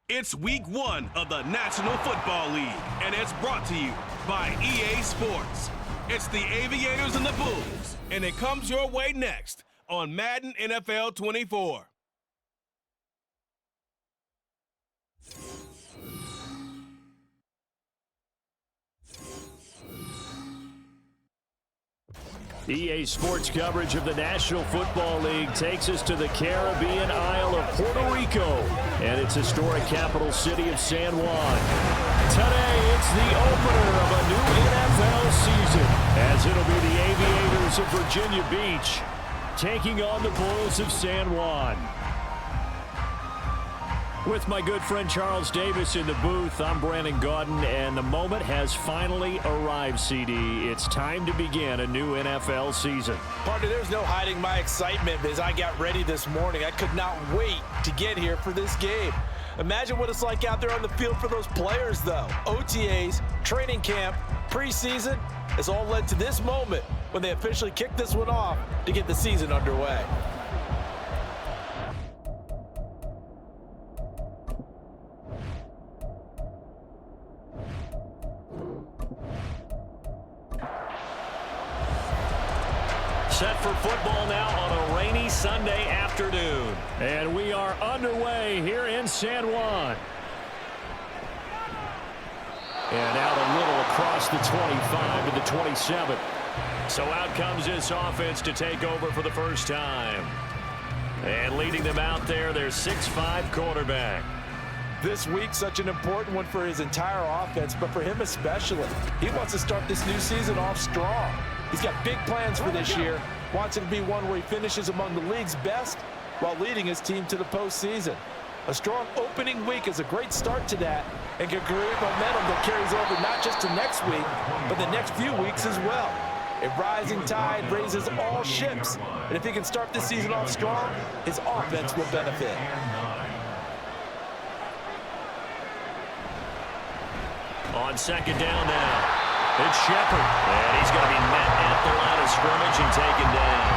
It's week 1 of the National Football League, and it's brought to you by EA Sports. It's the Aviators and the Bulls, and it comes your way next on Madden NFL 24. EA Sports coverage of the National Football League takes us to the Caribbean Isle of Puerto Rico and its historic capital city of San Juan. Today, it's the opener of a new NFL season, as it'll be the Aviators of Virginia Beach taking on the Bulls of San Juan. With my good friend Charles Davis in the booth, I'm Brandon Gaudin, and the moment has finally arrived, CD. It's time to begin a new NFL season. Partner, there's no hiding my excitement as I got ready this morning. I could not wait to get here for this game. Imagine what it's like out there on the field for those players, though. OTAs, training camp, preseason, it's all led to this moment when they officially kick this one off to get the season underway. Set for football now on a rainy Sunday afternoon. And we are underway here in San Juan. And out a little across the 25 to the 27. So out comes this offense to take over for the first time. And leading them out there, their 6'5" quarterback. This week, such an important one for his entire offense, but for him especially. He wants to start this new season off strong. He's got big plans for this year. Wants it to be one where he finishes among the league's best while leading his team to the postseason. A strong opening week is a great start to that and can create momentum that carries over not just to next week, but the next few weeks as well. A rising tide raises all ships, and if he can start this season off strong, his offense will benefit. On second down now. It's Shepard, and he's going to be met at the line of scrimmage and taken down.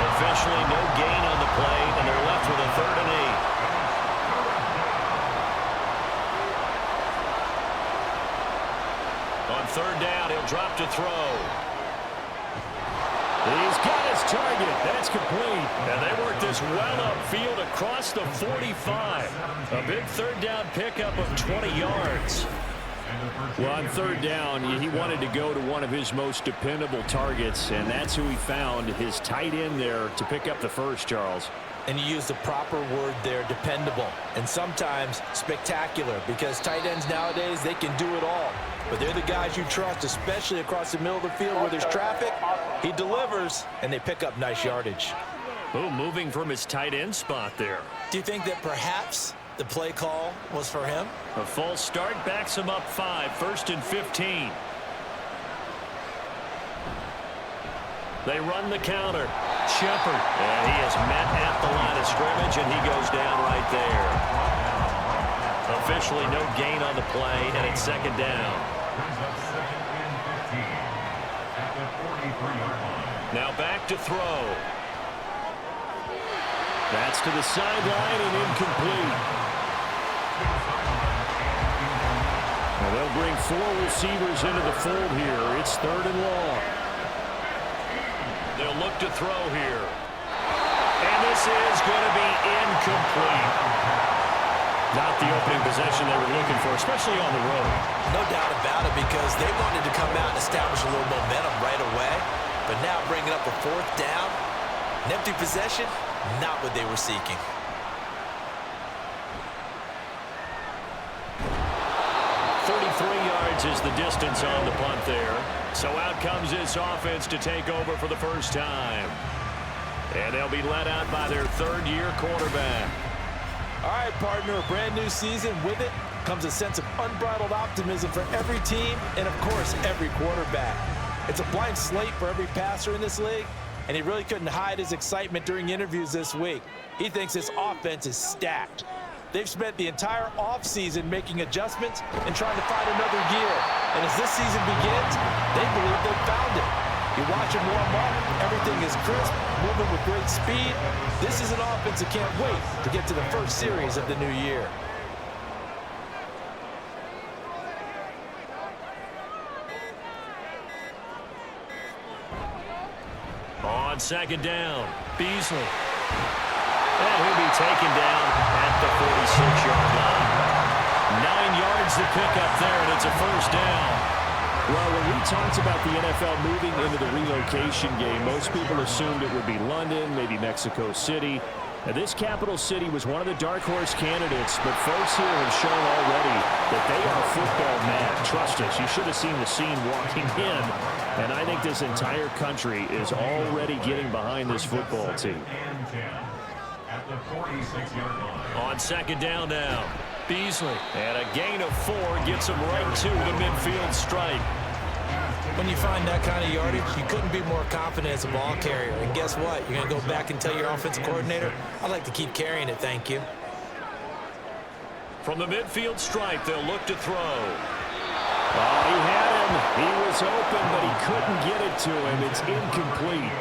Officially no gain on the play, and they're left with a 3rd and 8. On 3rd down, he'll drop to throw. He's got his target. That's complete. And they work this well upfield across the 45. A big 3rd down pickup of 20 yards. Well, on 3rd down, he wanted to go to one of his most dependable targets, and that's who he found, his tight end there, to pick up the first, Charles. And you use the proper word there, dependable, and sometimes spectacular, because tight ends nowadays, they can do it all. But they're the guys you trust, especially across the middle of the field where there's traffic. He delivers, and they pick up nice yardage. Oh, moving from his tight end spot there. Do you think that perhaps the play call was for him? A false start backs him up 5, 1st and 15. They run the counter. Shepard, and he is met at the line of scrimmage, and he goes down right there. Officially no gain on the play, and it's 2nd down. Now back to throw. That's to the sideline and incomplete. Now they'll bring 4 receivers into the fold here. It's 3rd and long. They'll look to throw here. And this is going to be incomplete. Not the opening possession they were looking for, especially on the road. No doubt about it, because they wanted to come out and establish a little momentum right away. But now bringing up a 4th down, an empty possession, not what they were seeking. Yards is the distance on the punt there. So out comes this offense to take over for the first time. And they'll be led out by their 3rd-year quarterback. All right, partner, a brand new season. With it comes a sense of unbridled optimism for every team and, of course, every quarterback. It's a blank slate for every passer in this league, and he really couldn't hide his excitement during interviews this week. He thinks this offense is stacked. They've spent the entire offseason making adjustments and trying to find another gear. And as this season begins, they believe they've found it. You watch him warm up, everything is crisp, moving with great speed. This is an offense that can't wait to get to the first series of the new year. On second down, Beasley. And he'll be taken down at the 46-yard line. 9 yards to pick up there, and it's a first down. Well, when we talked about the NFL moving into the relocation game, most people assumed it would be London, maybe Mexico City. Now, this capital city was one of the dark horse candidates, but folks here have shown already that they are football mad. Trust us, you should have seen the scene walking in. And I think this entire country is already getting behind this football team. On second down now, Beasley. And a gain of 4 gets him right to the midfield stripe. When you find that kind of yardage, you couldn't be more confident as a ball carrier. And guess what? You're going to go back and tell your offensive coordinator, I'd like to keep carrying it, thank you. From the midfield stripe, they'll look to throw. Oh, he had him. He was open, but he couldn't get it to him. It's incomplete.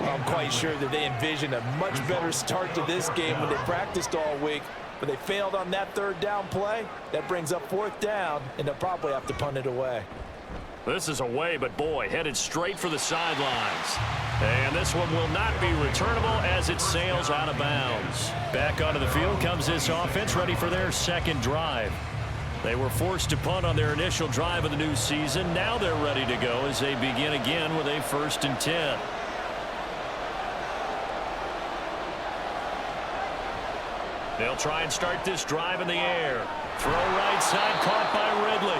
Well, I'm quite sure that they envisioned a much better start to this game when they practiced all week. But they failed on that third down play. That brings up fourth down, and they'll probably have to punt it away. This is away, but boy, headed straight for the sidelines. And this one will not be returnable as it sails out of bounds. Back onto the field comes this offense, ready for their second drive. They were forced to punt on their initial drive of the new season. Now they're ready to go as they begin again with a 1st and 10. They'll try and start this drive in the air. Throw right side, caught by Ridley.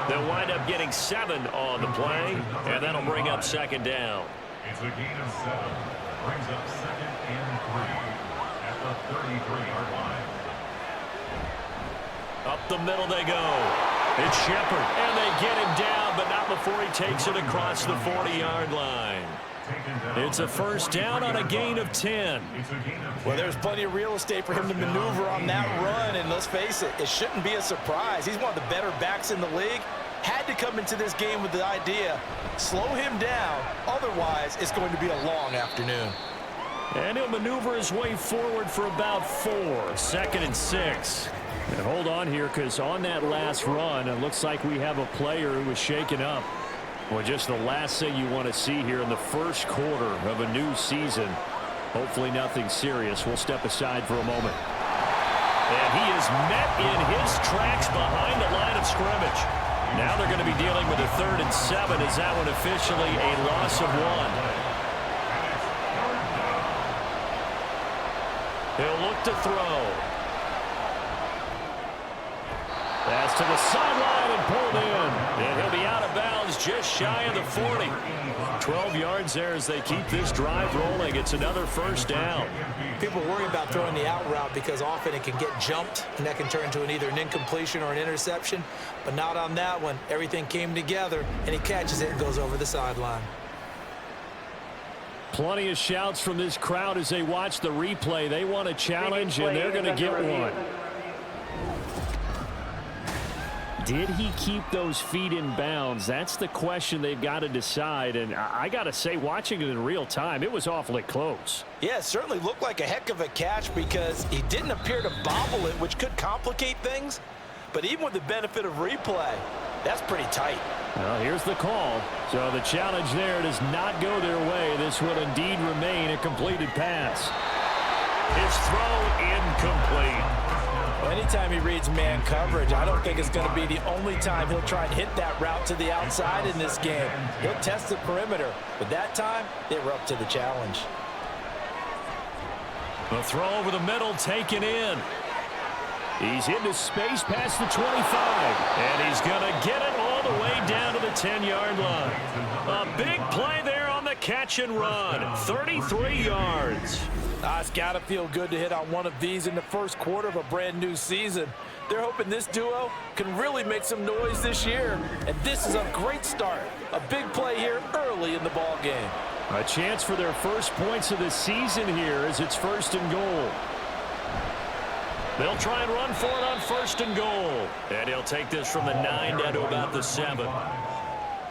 They'll wind up getting 7 on the play, and that'll bring up second down. It's a gain of 7. Brings up 2nd and 3 at the 33-yard line. Up the middle they go. It's Shepard, and they get him down, but not before he takes it across the 40-yard line. It's a first down on a gain of 10. Well, there's plenty of real estate for him to maneuver on that run, and let's face it, it shouldn't be a surprise. He's one of the better backs in the league. Had to come into this game with the idea, slow him down, otherwise it's going to be a long afternoon. And he'll maneuver his way forward for about 4, 2nd and 6. And hold on here, because on that last run, it looks like we have a player who was shaken up. Well, just the last thing you want to see here in the first quarter of a new season. Hopefully nothing serious. We'll step aside for a moment. And he is met in his tracks behind the line of scrimmage. Now they're going to be dealing with a 3rd and 7. Is that one officially a loss of 1? He'll look to throw. That's to the sideline and pulled in. And he'll be out of bounds just shy of the 40. 12 yards there as they keep this drive rolling. It's another first down. People worry about throwing the out route because often it can get jumped, and that can turn into either an incompletion or an interception. But not on that one. Everything came together, and he catches it and goes over the sideline. Plenty of shouts from this crowd as they watch the replay. They want a challenge, and they're going to get one. Did he keep those feet in bounds? That's the question they've got to decide. And I got to say, watching it in real time, it was awfully close. Yeah, it certainly looked like a heck of a catch because he didn't appear to bobble it, which could complicate things. But even with the benefit of replay, that's pretty tight. Well, here's the call. So the challenge there does not go their way. This will indeed remain a completed pass. His throw incomplete. Well, anytime he reads man coverage, I don't think it's going to be the only time he'll try and hit that route to the outside in this game. He'll test the perimeter, but that time, they were up to the challenge. The throw over the middle taken in. He's into space past the 25, and he's going to get it all the way down to the 10-yard line. A big play there on the catch and run, 33 yards. It's got to feel good to hit on one of these in the first quarter of a brand new season. They're hoping this duo can really make some noise this year, and this is a great start. A big play here early in the ball game. A chance for their first points of the season here as it's 1st and goal. They'll try and run for it on 1st and goal. And he'll take this from the 9 down to about the 7.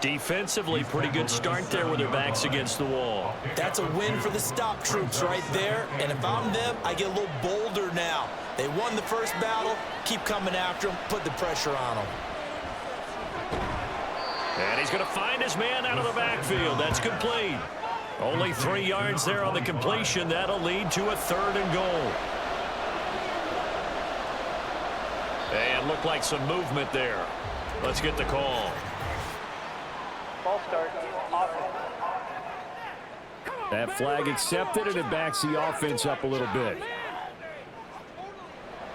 Defensively, pretty good start there with their backs against the wall. That's a win for the stop troops right there. And if I'm them, I get a little bolder now. They won the first battle. Keep coming after them. Put the pressure on them. And he's going to find his man out of the backfield. That's complete. Only 3 yards there on the completion. That'll lead to a 3rd and goal. And looked like some movement there. Let's get the call. Ball start. Offense. That flag accepted, and it backs the offense up a little bit.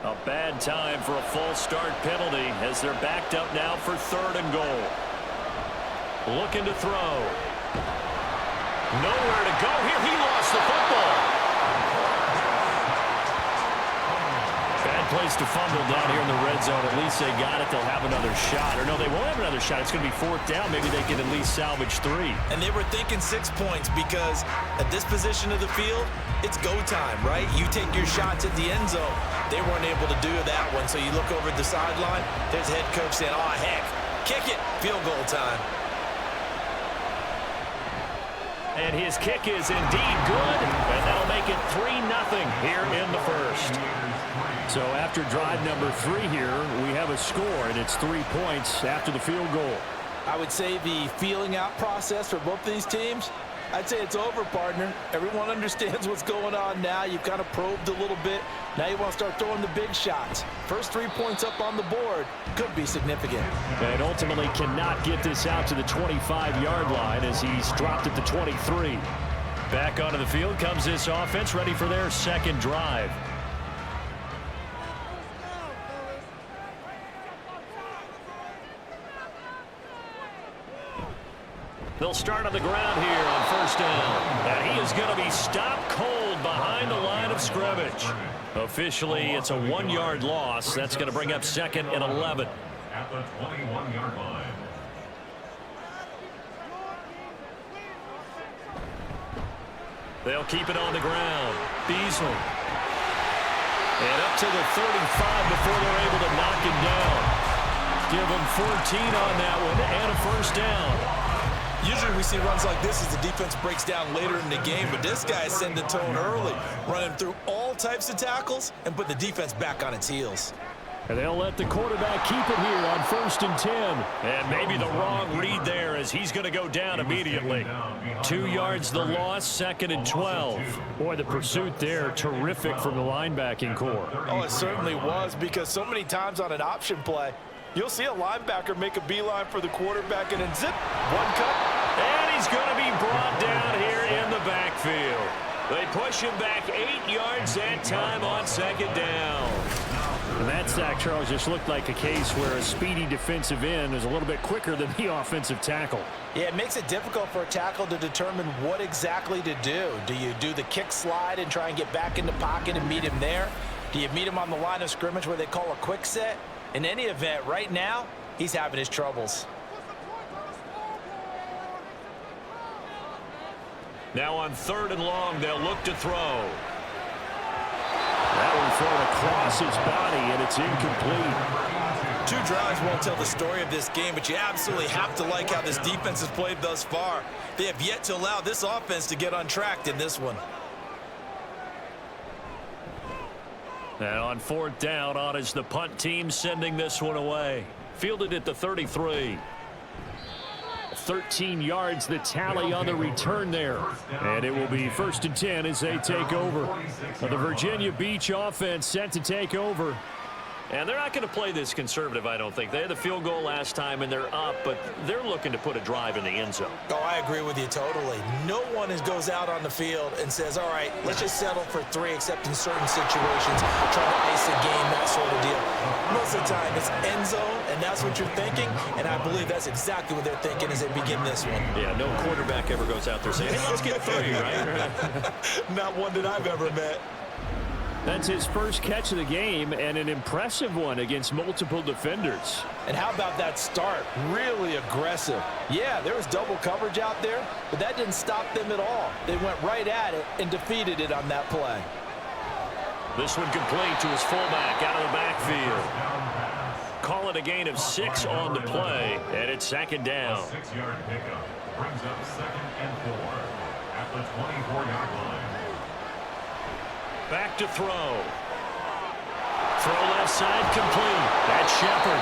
A bad time for a false start penalty as they're backed up now for 3rd and goal. Looking to throw. Nowhere to go here. He lost the football. Bad place to fumble down here in the red zone. At least they got it. They'll have another shot. Or no, they won't have another shot. It's going to be 4th down. Maybe they can at least salvage 3. And they were thinking 6 points because at this position of the field, it's go time, right? You take your shots at the end zone. They weren't able to do that one. So you look over at the sideline. There's the head coach saying, oh, heck, kick it. Field goal time. And his kick is indeed good, and that'll make it 3-0 here in the first. So after drive number 3 here, we have a score, and it's 3 points after the field goal. I would say the feeling out process for both these teams, I'd say it's over, partner. Everyone understands what's going on now. You've kind of probed a little bit. Now you want to start throwing the big shots. First 3 points up on the board could be significant. And ultimately cannot get this out to the 25-yard line as he's dropped at the 23. Back onto the field comes this offense, ready for their 2nd drive. They'll start on the ground here on 1st down. And he is going to be stopped cold behind the line of scrimmage. Officially, it's a 1-yard loss. That's going to bring up 2nd and 11. At the 21-yard line. They'll keep it on the ground. Beasley. And up to the 35 before they're able to knock him down. Give him 14 on that one and a 1st down. Usually we see runs like this as the defense breaks down later in the game, but this guy is setting the tone early, running through all types of tackles and put the defense back on its heels. And they'll let the quarterback keep it here on 1st and 10. And maybe the wrong read there as he's going to go down immediately. 2 yards the loss, 2nd and 12. Boy, the pursuit there, terrific from the linebacking core. Oh, it certainly was, because so many times on an option play, you'll see a linebacker make a beeline for the quarterback and then zip, 1 cut. And he's going to be brought down here in the backfield. They push him back 8 yards that time on 2nd down. And that sack, Charles, just looked like a case where a speedy defensive end is a little bit quicker than the offensive tackle. Yeah, it makes it difficult for a tackle to determine what exactly to do. Do you do the kick slide and try and get back in the pocket and meet him there? Do you meet him on the line of scrimmage where they call a quick set? In any event, right now, he's having his troubles. Now on 3rd and long, they'll look to throw. That one thrown across his body, and it's incomplete. 2 drives won't tell the story of this game, but you absolutely have to like how this defense has played thus far. They have yet to allow this offense to get untracked in this one. And on 4th down, on is the punt team sending this one away. Fielded at the 33. 13 yards the tally on the return there. And it will be 1st and 10 as they take over. The Virginia Beach offense set to take over. And they're not going to play this conservative, I don't think. They had the field goal last time, and they're up, but they're looking to put a drive in the end zone. Oh, I agree with you totally. No one goes out on the field and says, all right, let's just settle for 3, except in certain situations, trying to ice a game, that sort of deal. Most of the time, it's end zone, and that's what you're thinking, and I believe that's exactly what they're thinking as they begin this one. Yeah, no quarterback ever goes out there saying, hey, let's get 3, right? Not one that I've ever met. That's his first catch of the game, and an impressive one against multiple defenders. And how about that start? Really aggressive. Yeah, there was double coverage out there, but that didn't stop them at all. They went right at it and defeated it on that play. This one complete to his fullback out of the backfield. call it a gain of 6 on the play, and it's second down. A 6-yard pickup brings up 2nd and 4 at the 24-yard line. Back to throw. Throw left side complete. That's Shepard.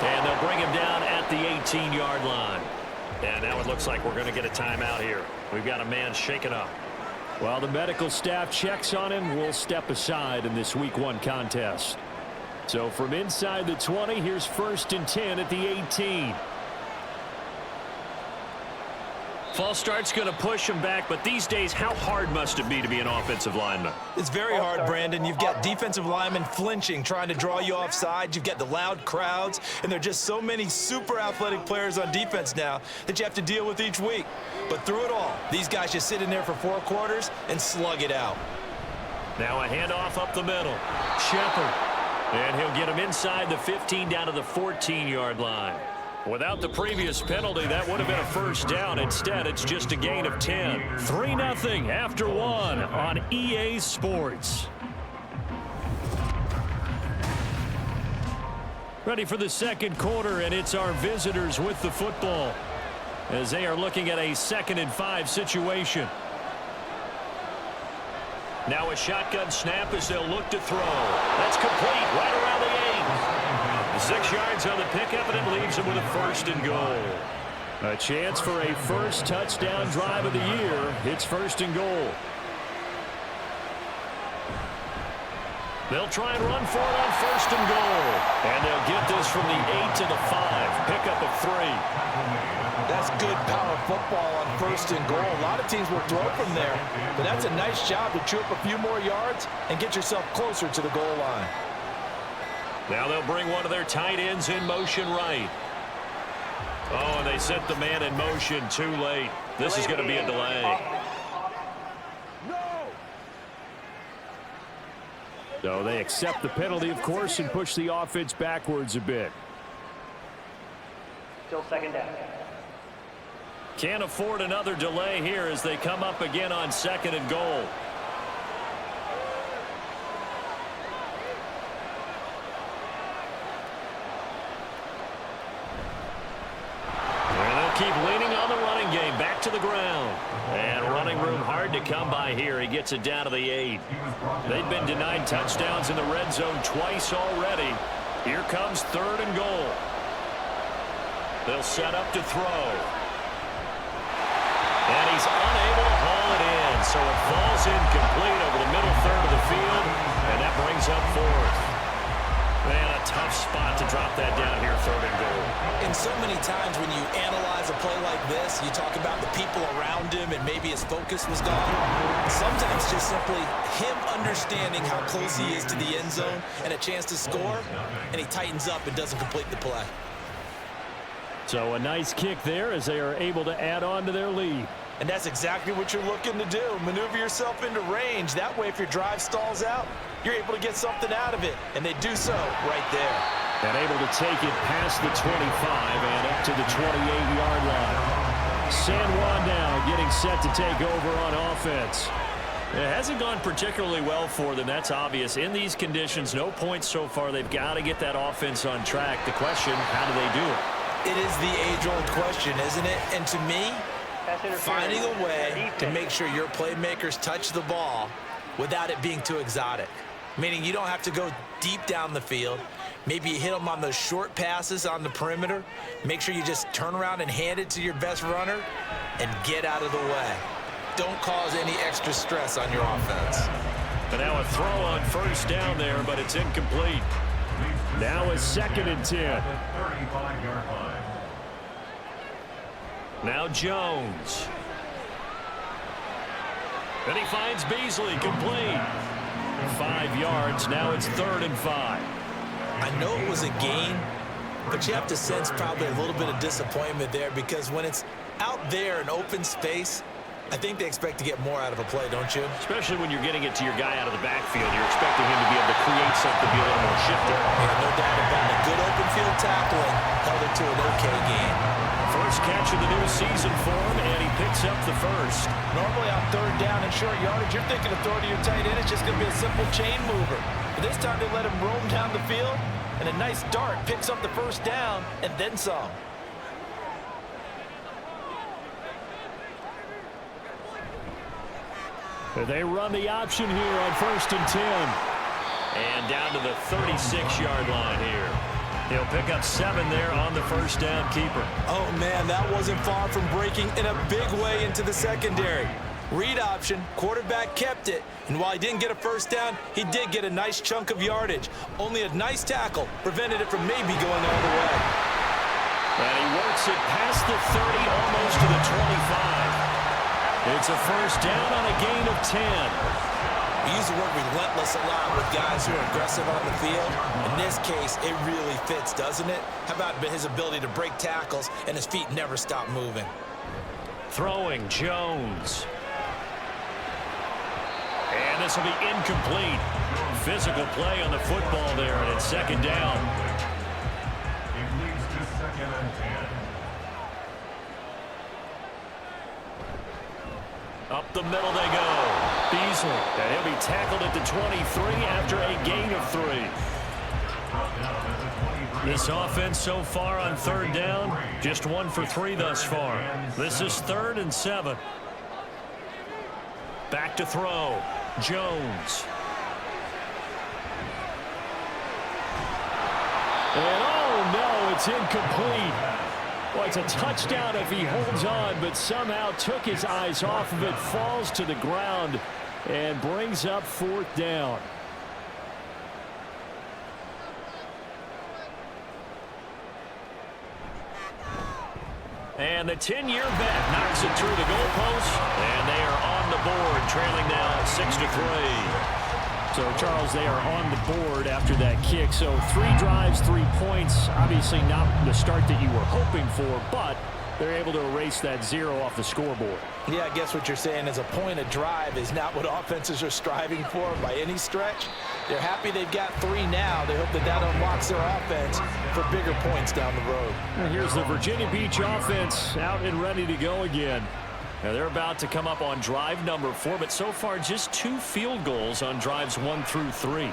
And they'll bring him down at the 18-yard line. And now it looks like we're going to get a timeout here. We've got a man shaken up. While the medical staff checks on him, we'll step aside in this Week 1 contest. So from inside the 20, here's 1st and 10 at the 18. False start's going to push him back, but these days, how hard must it be to be an offensive lineman? It's very hard, Brandon. You've got defensive linemen flinching, trying to draw you off sides. You've got the loud crowds, and there are just so many super athletic players on defense now that you have to deal with each week. But through it all, these guys just sit in there for 4 quarters and slug it out. Now a handoff up the middle. Shepard. And he'll get him inside the 15 down to the 14-yard line. Without the previous penalty, that would have been a first down. Instead, it's just a gain of 10. 3-0 after 1 on EA Sports. Ready for the second quarter, and it's our visitors with the football as they are looking at a 2nd and 5 situation. Now a shotgun snap as they'll look to throw. That's complete right around the 8. 6 yards on the pickup, and it leaves him with a 1st and goal. A chance for a first touchdown drive of the year. It's 1st and goal. They'll try and run for it on 1st and goal. And they'll get this from the 8 to the 5. Pickup of 3. That's good power football on 1st and goal. A lot of teams will throw from there, but that's a nice job to chew up a few more yards and get yourself closer to the goal line. Now they'll bring one of their tight ends in motion right. Oh, and they set the man in motion too late. This is going to be a delay. So they accept the penalty, of course, and push the offense backwards a bit. Still 2nd down. Can't afford another delay here as they come up again on 2nd and goal. Keep leaning on the running game. Back to the ground. And running room hard to come by here. He gets it down to the 8. They've been denied touchdowns in the red zone twice already. Here comes 3rd and goal. They'll set up to throw. And he's unable to haul it in. So it falls incomplete over the middle third of the field. And that brings up 4th. Man, a tough spot to drop that down here, 3rd and goal. And so many times when you analyze a play like this, you talk about the people around him and maybe his focus was gone. Sometimes just simply him understanding how close he is to the end zone and a chance to score, and he tightens up and doesn't complete the play. So a nice kick there as they are able to add on to their lead. And that's exactly what you're looking to do. Maneuver yourself into range. That way, if your drive stalls out, you're able to get something out of it. And they do so right there. And able to take it past the 25 and up to the 28-yard line. San Juan now getting set to take over on offense. It hasn't gone particularly well for them. That's obvious. In these conditions, no points so far. They've got to get that offense on track. The question, how do they do it? It is the age-old question, isn't it? And to me, finding a way to make sure your playmakers touch the ball without it being too exotic. Meaning you don't have to go deep down the field. Maybe you hit them on those short passes on the perimeter. Make sure you just turn around and hand it to your best runner and get out of the way. Don't cause any extra stress on your offense. But now a throw on 1st down there, but it's incomplete. Now a 2nd and 10. Now Jones. Then he finds Beasley, complete. 5 yards, now it's 3rd and 5. I know it was a gain, but you have to sense probably a little bit of disappointment there because when it's out there in open space, I think they expect to get more out of a play, don't you? Especially when you're getting it to your guy out of the backfield. You're expecting him to be able to create something, be a little more shifty. Yeah, no doubt about it. Good open field tackling held it to an okay gain. First catch of the new season for him, and he picks up the first. Normally on third down and short yardage, you're thinking of throwing to your tight end. It's just going to be a simple chain mover. But this time they let him roam down the field, and a nice dart picks up the first down and then some. They run the option here on 1st and 10. And down to the 36-yard line here. He'll pick up 7 there on the first down keeper. Oh, man, that wasn't far from breaking in a big way into the secondary. Read option, quarterback kept it, and while he didn't get a first down, he did get a nice chunk of yardage. Only a nice tackle prevented it from maybe going all the way. And he works it past the 30, almost to the 25. It's a first down on a gain of 10. We use the word relentless a lot with guys who are aggressive on the field. In this case, it really fits, doesn't it? How about his ability to break tackles and his feet never stop moving? Throwing Jones. And this will be incomplete. Physical play on the football there, and it's second down. It leads to 2nd and 10. Up the middle they go. Beasley, and he'll be tackled at the 23 after a gain of 3. This offense so far on third down, just 1 for 3 thus far. This is 3rd and 7. Back to throw. Jones. And oh no, it's incomplete. Well, it's a touchdown if he holds on, but somehow took his eyes off of it, falls to the ground, and brings up 4th down. And the 10-year vet knocks it through the goalpost, and they are on the board, trailing now 6-3. So, Charles, they are on the board after that kick. So 3 drives, 3 points. Obviously not the start that you were hoping for, but they're able to erase that 0 off the scoreboard. Yeah, I guess what you're saying is a point a drive is not what offenses are striving for by any stretch. They're happy they've got 3 now. They hope that that unlocks their offense for bigger points down the road. And here's the Virginia Beach offense out and ready to go again. Now they're about to come up on drive number 4, but so far just 2 field goals on drives 1 through 3.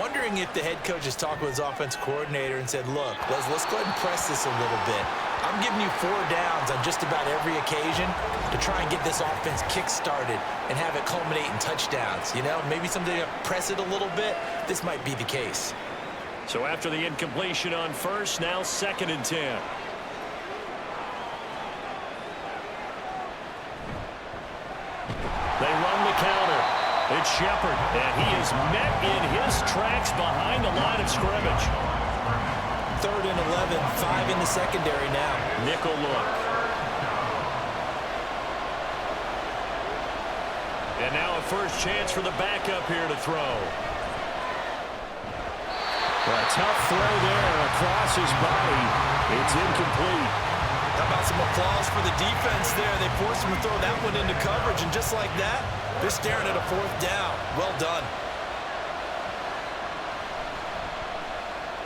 Wondering if the head coach has talked with his offensive coordinator and said, look, let's go ahead and press this a little bit. I'm giving you 4 downs on just about every occasion to try and get this offense kick-started and have it culminate in touchdowns. You know, maybe someday press it a little bit. This might be the case. So after the incompletion on first, now 2nd and 10. They run the counter. It's Shepard, and he is met in his tracks behind the line of scrimmage. 3rd and 11, 5 in the secondary now. Nickel look. And now a first chance for the backup here to throw. A tough throw there across his body. It's incomplete. How about some applause for the defense there? They forced him to throw that one into coverage, and just like that, they're staring at a 4th down. Well done.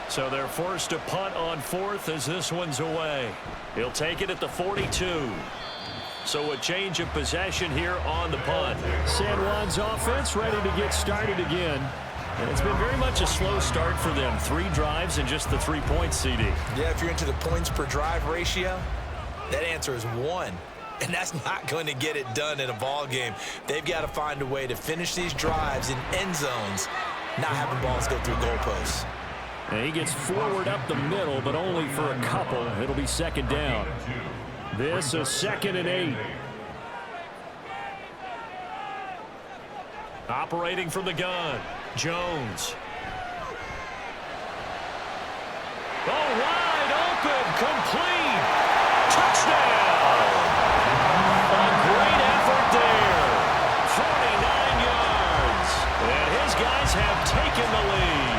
So they're forced to punt on 4th as this one's away. He'll take it at the 42. So a change of possession here on the punt. San Juan's offense ready to get started again. And it's been very much a slow start for them. 3 drives and just the 3 points, CD. Yeah, if you're into the points per drive ratio, that answer is 1. And that's not going to get it done in a ball game. They've got to find a way to finish these drives in end zones, not having balls go through goalposts. And he gets forward up the middle, but only for a couple. It'll be 2nd down. This is 2nd and 8. Operating from the gun, Jones. Oh, wide open, complete. Touchdown. A great effort there. 49 yards. And his guys have taken the lead.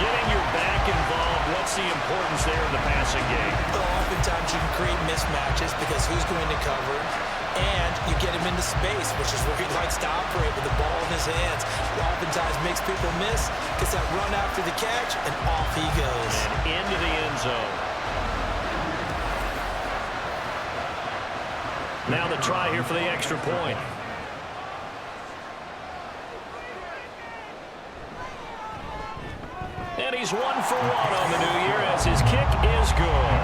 Getting your back involved, what's the importance there in the passing game? Well, oftentimes you can create mismatches because who's going to cover, and you get him into space, which is where he likes to operate with the ball in his hands. It oftentimes makes people miss, gets that run after the catch, and off he goes. And into the end zone. Now the try here for the extra point. And he's 1 for 1 on the new year as his kick is good.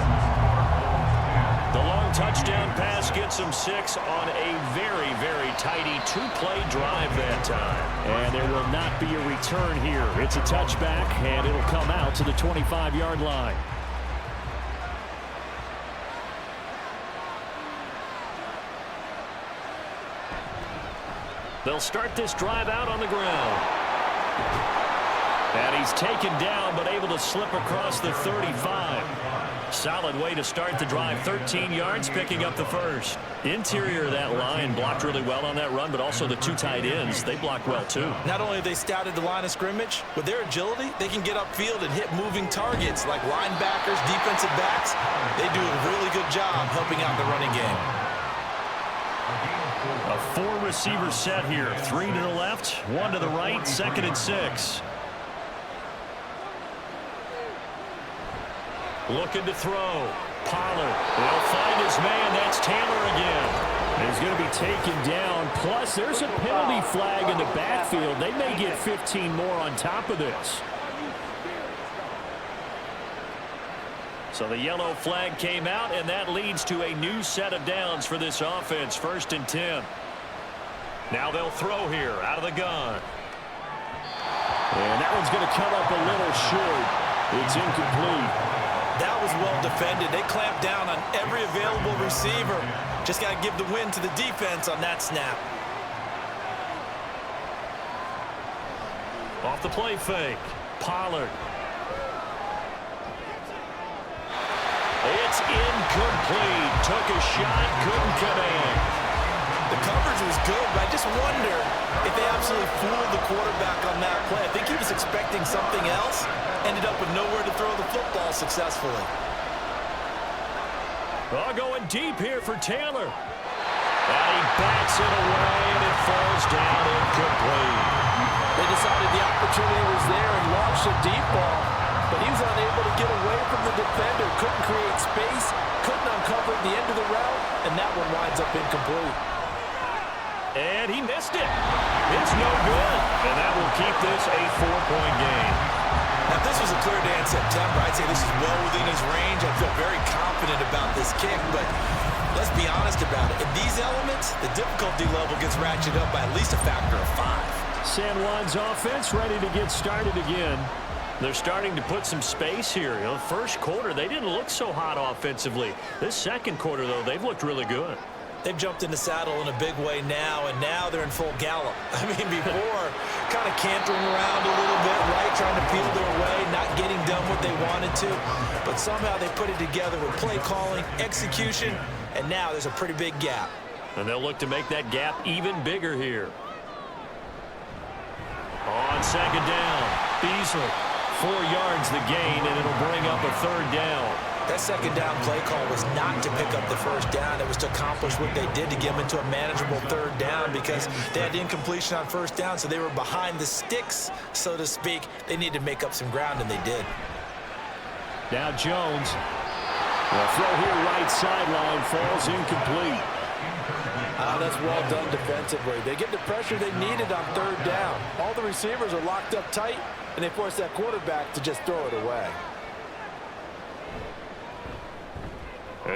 The long touchdown pass gets him 6 on a very, very tidy 2-play drive that time. And there will not be a return here. It's a touchback, and it'll come out to the 25-yard line. They'll start this drive out on the ground. And he's taken down, but able to slip across the 35. Solid way to start the drive. 13 yards, picking up the first. Interior of that line blocked really well on that run, but also the 2 tight ends, they blocked well too. Not only have they scouted the line of scrimmage, with their agility, they can get upfield and hit moving targets like linebackers, defensive backs. They do a really good job helping out the running game. A 4-receiver set here. 3 to the left, 1 to the right, 2nd and 6. Looking to throw. Pollard. They'll find his man. That's Taylor again. He's going to be taken down. Plus, there's a penalty flag in the backfield. They may get 15 more on top of this. So the yellow flag came out, and that leads to a new set of downs for this offense. 1st and 10. Now they'll throw here out of the gun. And that one's going to come up a little short. It's incomplete. That was well defended. They clamped down on every available receiver. Just got to give the win to the defense on that snap. Off the play fake. Pollard. It's incomplete. Took a shot, couldn't connect. The coverage was good, but I just wonder if they absolutely fooled the quarterback on that play. I think he was expecting something else. Ended up with nowhere to throw the football successfully. Oh, going deep here for Taylor. And he bats it away, and it falls down incomplete. They decided the opportunity was there and launched a deep ball, but he was unable to get away from the defender. Couldn't create space, couldn't uncover the end of the route, and that one winds up incomplete. And he missed it. It's no good. And that will keep this a 4-point game. Now, if this was a clear day in September, I'd say this is well within his range. I feel very confident about this kick, but let's be honest about it. In these elements, the difficulty level gets ratcheted up by at least a factor of 5. San Juan's offense ready to get started again. They're starting to put some space here. You know, first quarter, they didn't look so hot offensively. This second quarter, though, they've looked really good. They've jumped in the saddle in a big way now, and now they're in full gallop. I mean, before, kind of cantering around a little bit, right, trying to peel their way, not getting done what they wanted to. But somehow they put it together with play calling, execution, and now there's a pretty big gap. And they'll look to make that gap even bigger here. On 2nd down, Beasley. 4 yards the gain, and it'll bring up a 3rd down. That 2nd down play call was not to pick up the 1st down. It was to accomplish what they did to get them into a manageable 3rd down because they had incompletion on 1st down, so they were behind the sticks, so to speak. They needed to make up some ground, and they did. Now Jones. The throw here right sideline falls incomplete. That's well done defensively. They get the pressure they needed on 3rd down. All the receivers are locked up tight, and they force that quarterback to just throw it away.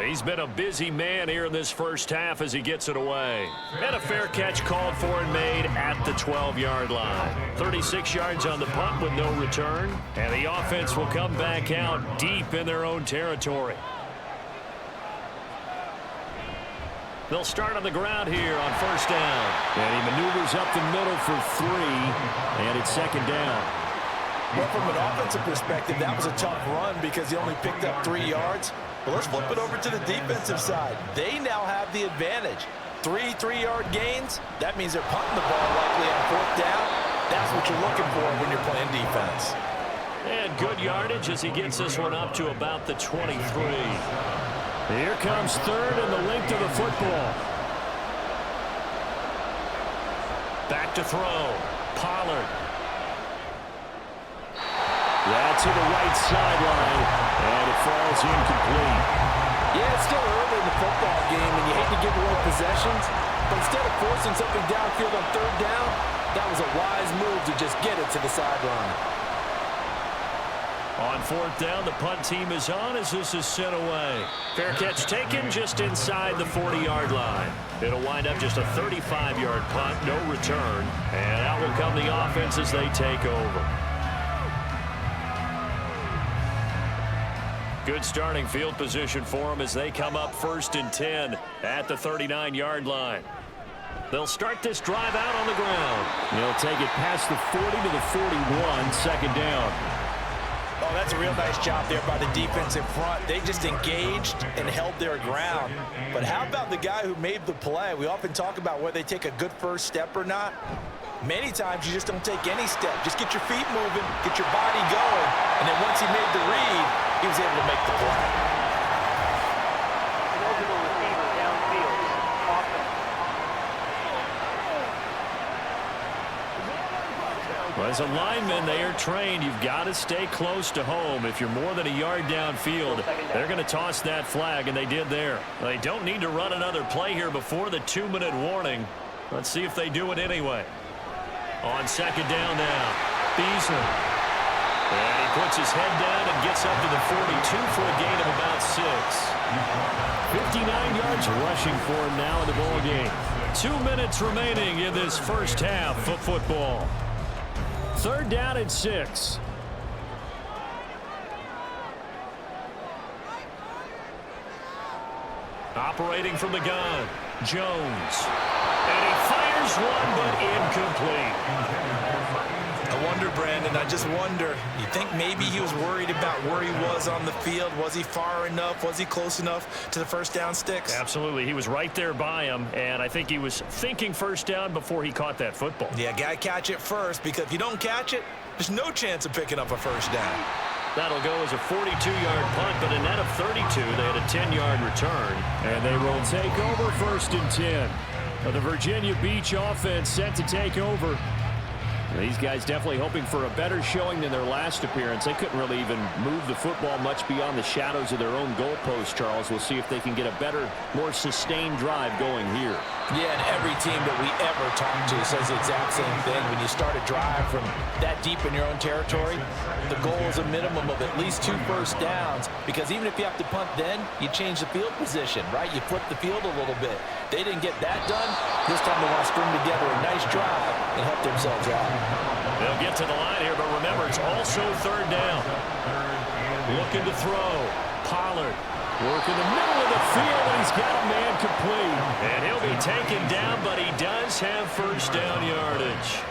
He's been a busy man here in this first half as he gets it away. And a fair catch called for and made at the 12-yard line. 36 yards on the punt with no return. And the offense will come back out deep in their own territory. They'll start on the ground here on 1st down. And he maneuvers up the middle for 3, and it's 2nd down. Well, from an offensive perspective, that was a tough run because he only picked up 3 yards. But let's flip it over to the defensive side. They now have the advantage. 3 3-yard gains. That means they're punting the ball likely on 4th down. That's what you're looking for when you're playing defense. And good yardage as he gets this one up to about the 23. Here comes 3rd and the length of the football. Back to throw. Pollard. That's to the right sideline, and it falls incomplete. Yeah, it's still early in the football game, and you hate to give away possessions, but instead of forcing something downfield on third down, that was a wise move to just get it to the sideline. On fourth down, the punt team is on as this is sent away. Fair catch taken just inside the 40-yard line. It'll wind up just a 35-yard punt, no return. And out will come the offense as they take over. Good starting field position for them as they come up 1st and 10 at the 39-yard line. They'll start this drive out on the ground. They'll take it past the 40 to the 41, second down. Oh, that's a real nice job there by the defense in front. They just engaged and held their ground. But how about the guy who made the play? We often talk about whether they take a good first step or not. Many times you just don't take any step. Just get your feet moving, get your body going, and then once he made the read, he was able to make the play. Eligible receiver downfield. Offense. Well, as a lineman, they are trained. You've got to stay close to home. If you're more than a yard downfield, they're going to toss that flag, and they did there. They don't need to run another play here before the 2-minute warning. Let's see if they do it anyway. On second down now, Beasley. And he puts his head down and gets up to the 42 for a gain of about 6. 59 yards rushing for him now in the ball game. 2 minutes remaining in this first half of football. Third down and 6. Operating from the gun, Jones. And he fires one, but incomplete. I wonder, Brandon, I just wonder, you think maybe he was worried about where he was on the field? Was he far enough? Was he close enough to the first down sticks? Absolutely. He was right there by him, and I think he was thinking first down before he caught that football. Yeah, got to catch it first, because if you don't catch it, there's no chance of picking up a first down. That'll go as a 42-yard punt, but a net of 32. They had a 10-yard return. And they will take over 1st and 10. The Virginia Beach offense set to take over. These guys definitely hoping for a better showing than their last appearance. They couldn't really even move the football much beyond the shadows of their own goalpost, Charles. We'll see if they can get a better, more sustained drive going here. Yeah, and every team that we ever talk to says the exact same thing. When you start a drive from that deep in your own territory, the goal is a minimum of at least 2 first downs, because even if you have to punt then, you change the field position, right? You flip the field a little bit. They didn't get that done. This time they want to string together a nice drive and help themselves out. They'll get to the line here, but remember, it's also third down. Looking to throw. Pollard. Work in the middle of the field, and he's got a man complete. And he'll be taken down, but he does have first down yardage.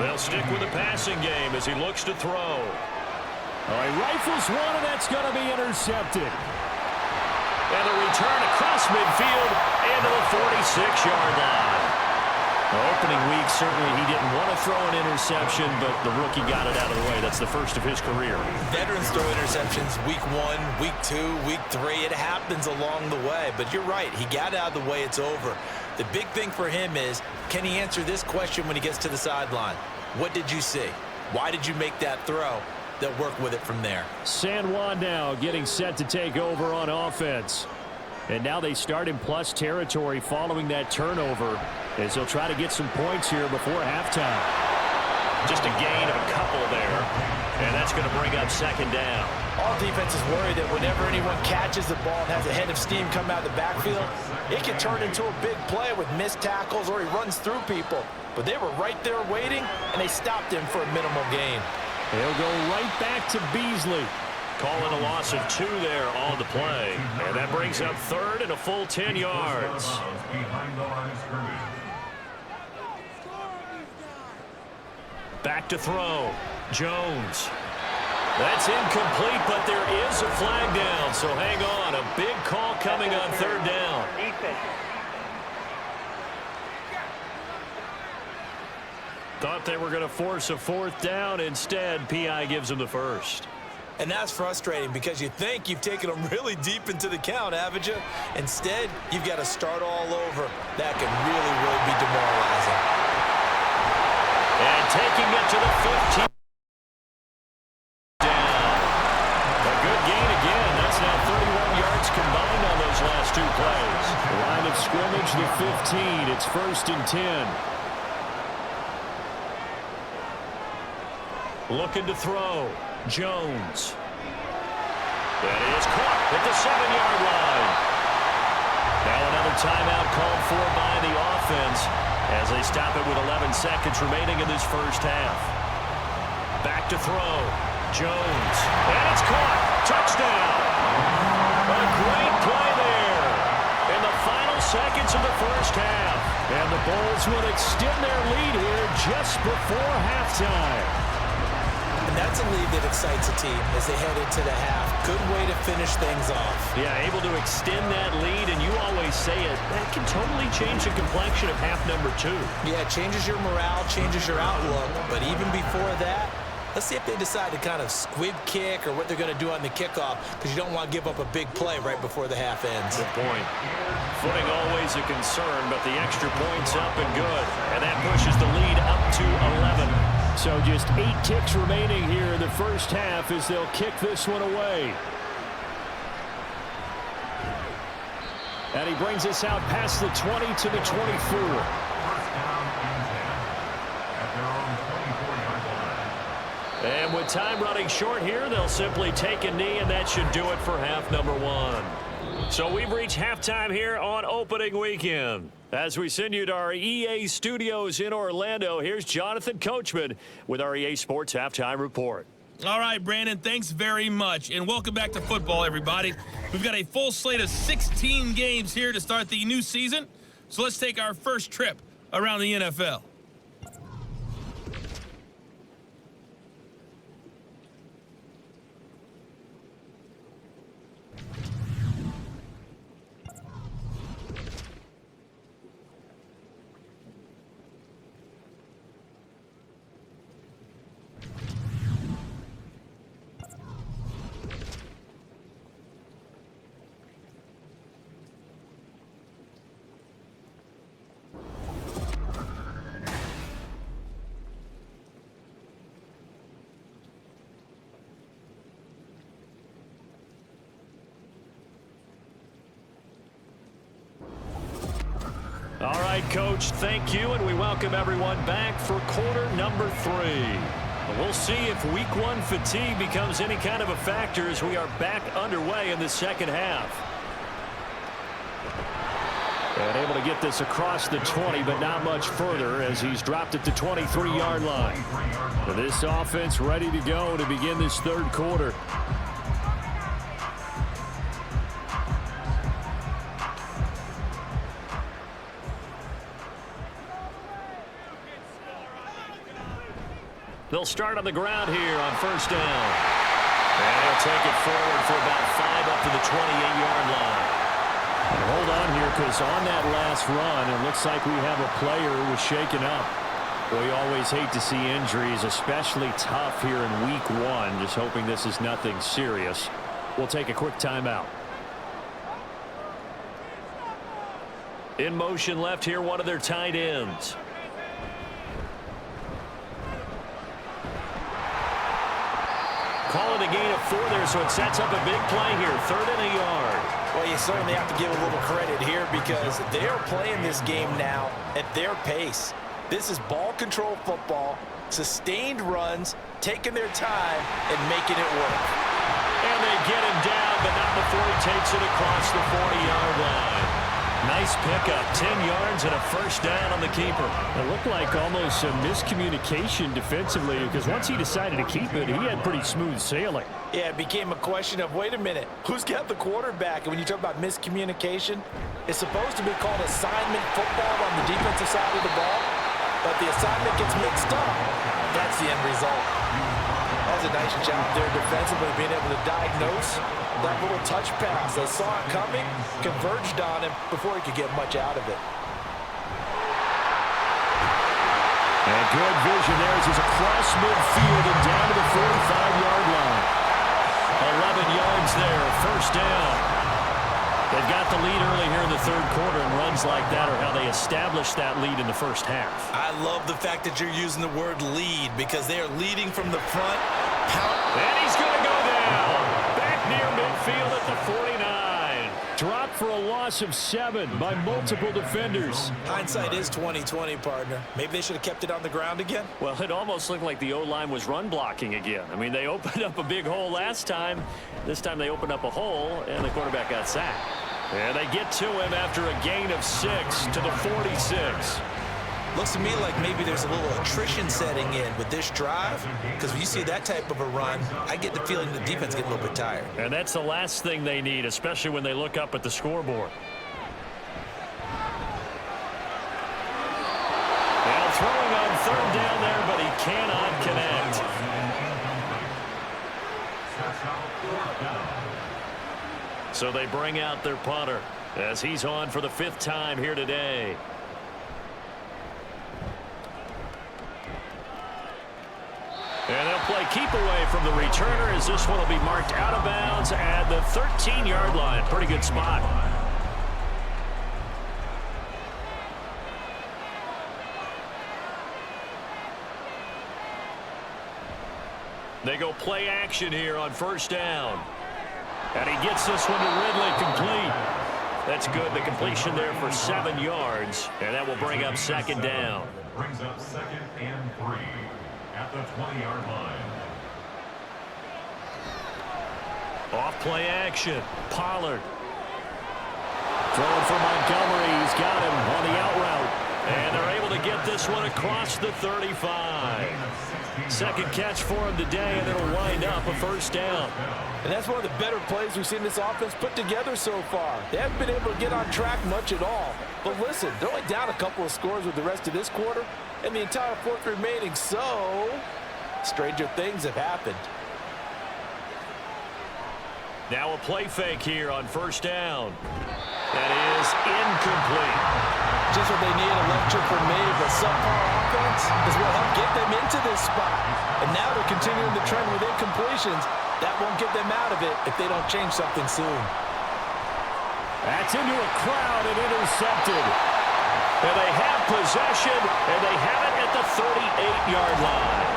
They'll stick with the passing game as he looks to throw. All right, rifles one, and that's going to be intercepted. And the return across midfield into the 46-yard line. Opening week, certainly he didn't want to throw an interception, but the rookie got it out of the way. That's the first of his career. Veterans throw interceptions week 1, week 2, week 3. It happens along the way, but you're right. He got out of the way. It's over. The big thing for him is, can he answer this question when he gets to the sideline? What did you see? Why did you make that throw? They'll work with it from there. San Juan now getting set to take over on offense. And now they start in plus territory following that turnover, as they'll try to get some points here before halftime. Just a gain of a couple there, and that's going to bring up second down. All defenses worry that whenever anyone catches the ball and has a head of steam come out of the backfield, it can turn into a big play with missed tackles or he runs through people. But they were right there waiting, and they stopped him for a minimal gain. They'll go right back to Beasley. Calling a loss of 2 there on the play. And that brings up third and a full 10 yards. Back to throw. Jones. That's incomplete, but there is a flag down. So hang on. A big call coming on third down. Defense. Thought they were going to force a fourth down. Instead, P.I. gives them the first. And that's frustrating because you think you've taken them really deep into the count, haven't you? Instead, you've got to start all over. That can really, really be demoralizing. And taking it to the 15. Down. A good gain again. That's now 31 yards It's 1st and 10. Looking to throw. Jones. That is caught at the 7-yard line. Now another timeout called for by the offense as they stop it with 11 seconds remaining in this first half. Back to throw. Jones. And it's caught. Touchdown. A great play there in the final seconds of the first half. And the Bulls will extend their lead here just before halftime. And that's a lead that excites a team as they head into the half. Good way to finish things off. Yeah, able to extend that lead, and you always say it, that can totally change the complexion of half number 2. Yeah, it changes your morale, changes your outlook. But even before that, let's see if they decide to kind of squib kick or what they're going to do on the kickoff, because you don't want to give up a big play right before the half ends. Good point. Footing always a concern, but the extra point's up and good. And that pushes the lead up to 11. So just 8 kicks remaining here in the first half as they'll kick this one away. And he brings us out past the 20 to the 24. First down and 10 at their own 24-yard line. And with time running short here, they'll simply take a knee, and that should do it for half number 1. So we've reached halftime here on opening weekend. As we send you to our EA studios in Orlando, here's Jonathan Coachman with our EA Sports Halftime Report. All right, Brandon, thanks very much. And welcome back to football, everybody. We've got a full slate of 16 games here to start the new season. So let's take our first trip around the NFL. All right, Coach, thank you, and we welcome everyone back for quarter number 3. We'll see if week 1 fatigue becomes any kind of a factor as we are back underway in the second half. And able to get this across the 20, but not much further as he's dropped it to 23-yard line. This offense ready to go to begin this third quarter. They'll start on the ground here on first down. And they'll take it forward for about 5 up to the 28-yard line. And hold on here, because on that last run, it looks like we have a player who was shaken up. We always hate to see injuries, especially tough here in week 1. Just hoping this is nothing serious. We'll take a quick timeout. In motion left here, one of their tight ends. Calling a gain of 4 there, so it sets up a big play here. 3rd and a yard. Well, you certainly have to give a little credit here because they're playing this game now at their pace. This is ball control football, sustained runs, taking their time and making it work. And they get him down, but not before he takes it across the 40-yard line. Nice pickup, 10 yards and a first down on the keeper. It looked like almost a miscommunication defensively because once he decided to keep it, he had pretty smooth sailing. Yeah, it became a question of, wait a minute, who's got the quarterback? And when you talk about miscommunication, it's supposed to be called assignment football on the defensive side of the ball, but the assignment gets mixed up. That's the end result. That was a nice job there defensively, being able to diagnose that little touch pass. They saw it coming, converged on him before he could get much out of it. And good vision there as he's across midfield and down to the 45-yard line. 11 yards there, first down. They've got the lead early here in the third quarter, and runs like that are how they established that lead in the first half. I love the fact that you're using the word lead because they are leading from the front. And he's going to go down. Back near midfield at the 49. Dropped for a loss of 7 by multiple defenders. Hindsight is 20/20, partner. Maybe they should have kept it on the ground again. Well, it almost looked like the O-line was run blocking again. I mean, they opened up a big hole last time. This time they opened up a hole, and the quarterback got sacked. And they get to him after a gain of 6 to the 46. Looks to me like maybe there's a little attrition setting in with this drive, because when you see that type of a run, I get the feeling the defense gets a little bit tired. And that's the last thing they need, especially when they look up at the scoreboard. Now throwing on 3rd down there, but he cannot connect. So they bring out their punter as he's on for the 5th time here today. And they'll play keep away from the returner as this one will be marked out of bounds at the 13-yard line. Pretty good spot. They go play action here on 1st down. And he gets this one to Ridley complete. That's good. The completion there for 7 yards. And that will bring up 2nd down. Brings up 2nd and 3 at the 20-yard line. Off play action. Pollard. Throwing for Montgomery. He's got him on the out route. And they're able to get this one across the 35. 2nd catch for him today, and it'll wind up a 1st down. And that's one of the better plays we've seen this offense put together so far. They haven't been able to get on track much at all. But listen, they're only down a couple of scores with the rest of this quarter, and the entire 4th remaining, so stranger things have happened. Now a play fake here on 1st down. That is incomplete. Just what they need, a lecture from me, but subpar offense is what helped get them into this spot. And now they're continuing the trend with incompletions. That won't get them out of it if they don't change something soon. That's into a crowd and intercepted. And they have possession, and they have it at the 38-yard line.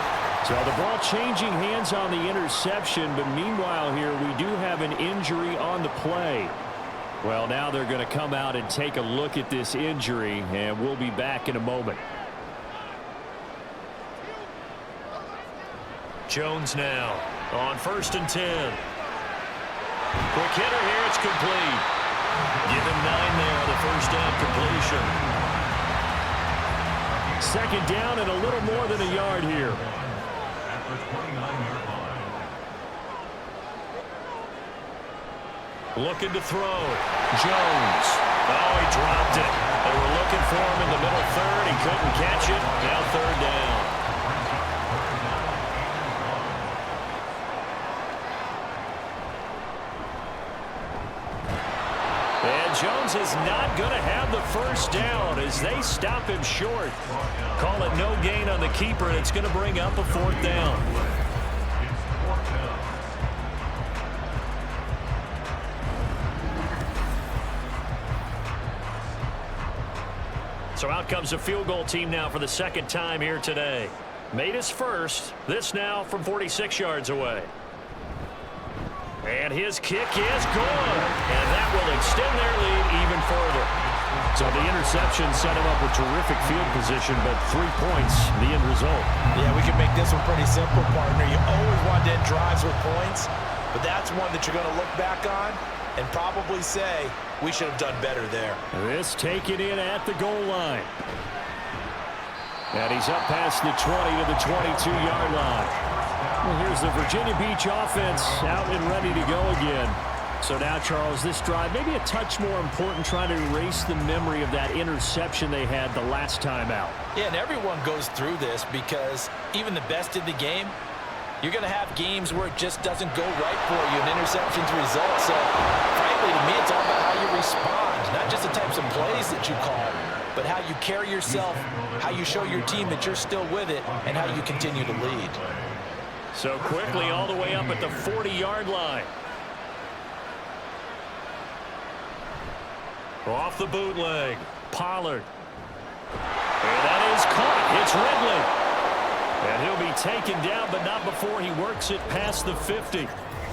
So the ball changing hands on the interception, but meanwhile here we do have an injury on the play. Well, now they're going to come out and take a look at this injury, and we'll be back in a moment. Jones now on 1st and 10. Quick hitter here, it's complete. Give him 9 there on the 1st down completion. 2nd down and a little more than a yard here. At the 29-yard line. Looking to throw. Jones. Oh, he dropped it. They were looking for him in the middle 3rd. He couldn't catch it. Now 3rd down. And Jones is not going to have the 1st down as they stop him short. Call it no gain on the keeper, and it's going to bring up a 4th down. So out comes a field goal team now for the 2nd time here today. Made his first. This now from 46 yards away. And his kick is good. And that will extend their lead even further. So the interception set him up with terrific field position, but 3 points, the end result. Yeah, we can make this one pretty simple, partner. You always want to end drives with points, but that's one that you're going to look back on and probably say, we should have done better there. This taken in at the goal line. And he's up past the 20 to the 22-yard line. Well, here's the Virginia Beach offense out and ready to go again. So now, Charles, this drive maybe a touch more important, trying to erase the memory of that interception they had the last time out. Yeah, and everyone goes through this because even the best in the game, you're going to have games where it just doesn't go right for you, and interceptions result. So, frankly, to me, it's all about how you respond, not just the types of plays that you call, but how you carry yourself, how you show your team that you're still with it, and how you continue to lead. So quickly all the way up at the 40-yard line. Off the bootleg, Pollard. And that is caught. It's Ridley. And he'll be taken down, but not before he works it past the 50.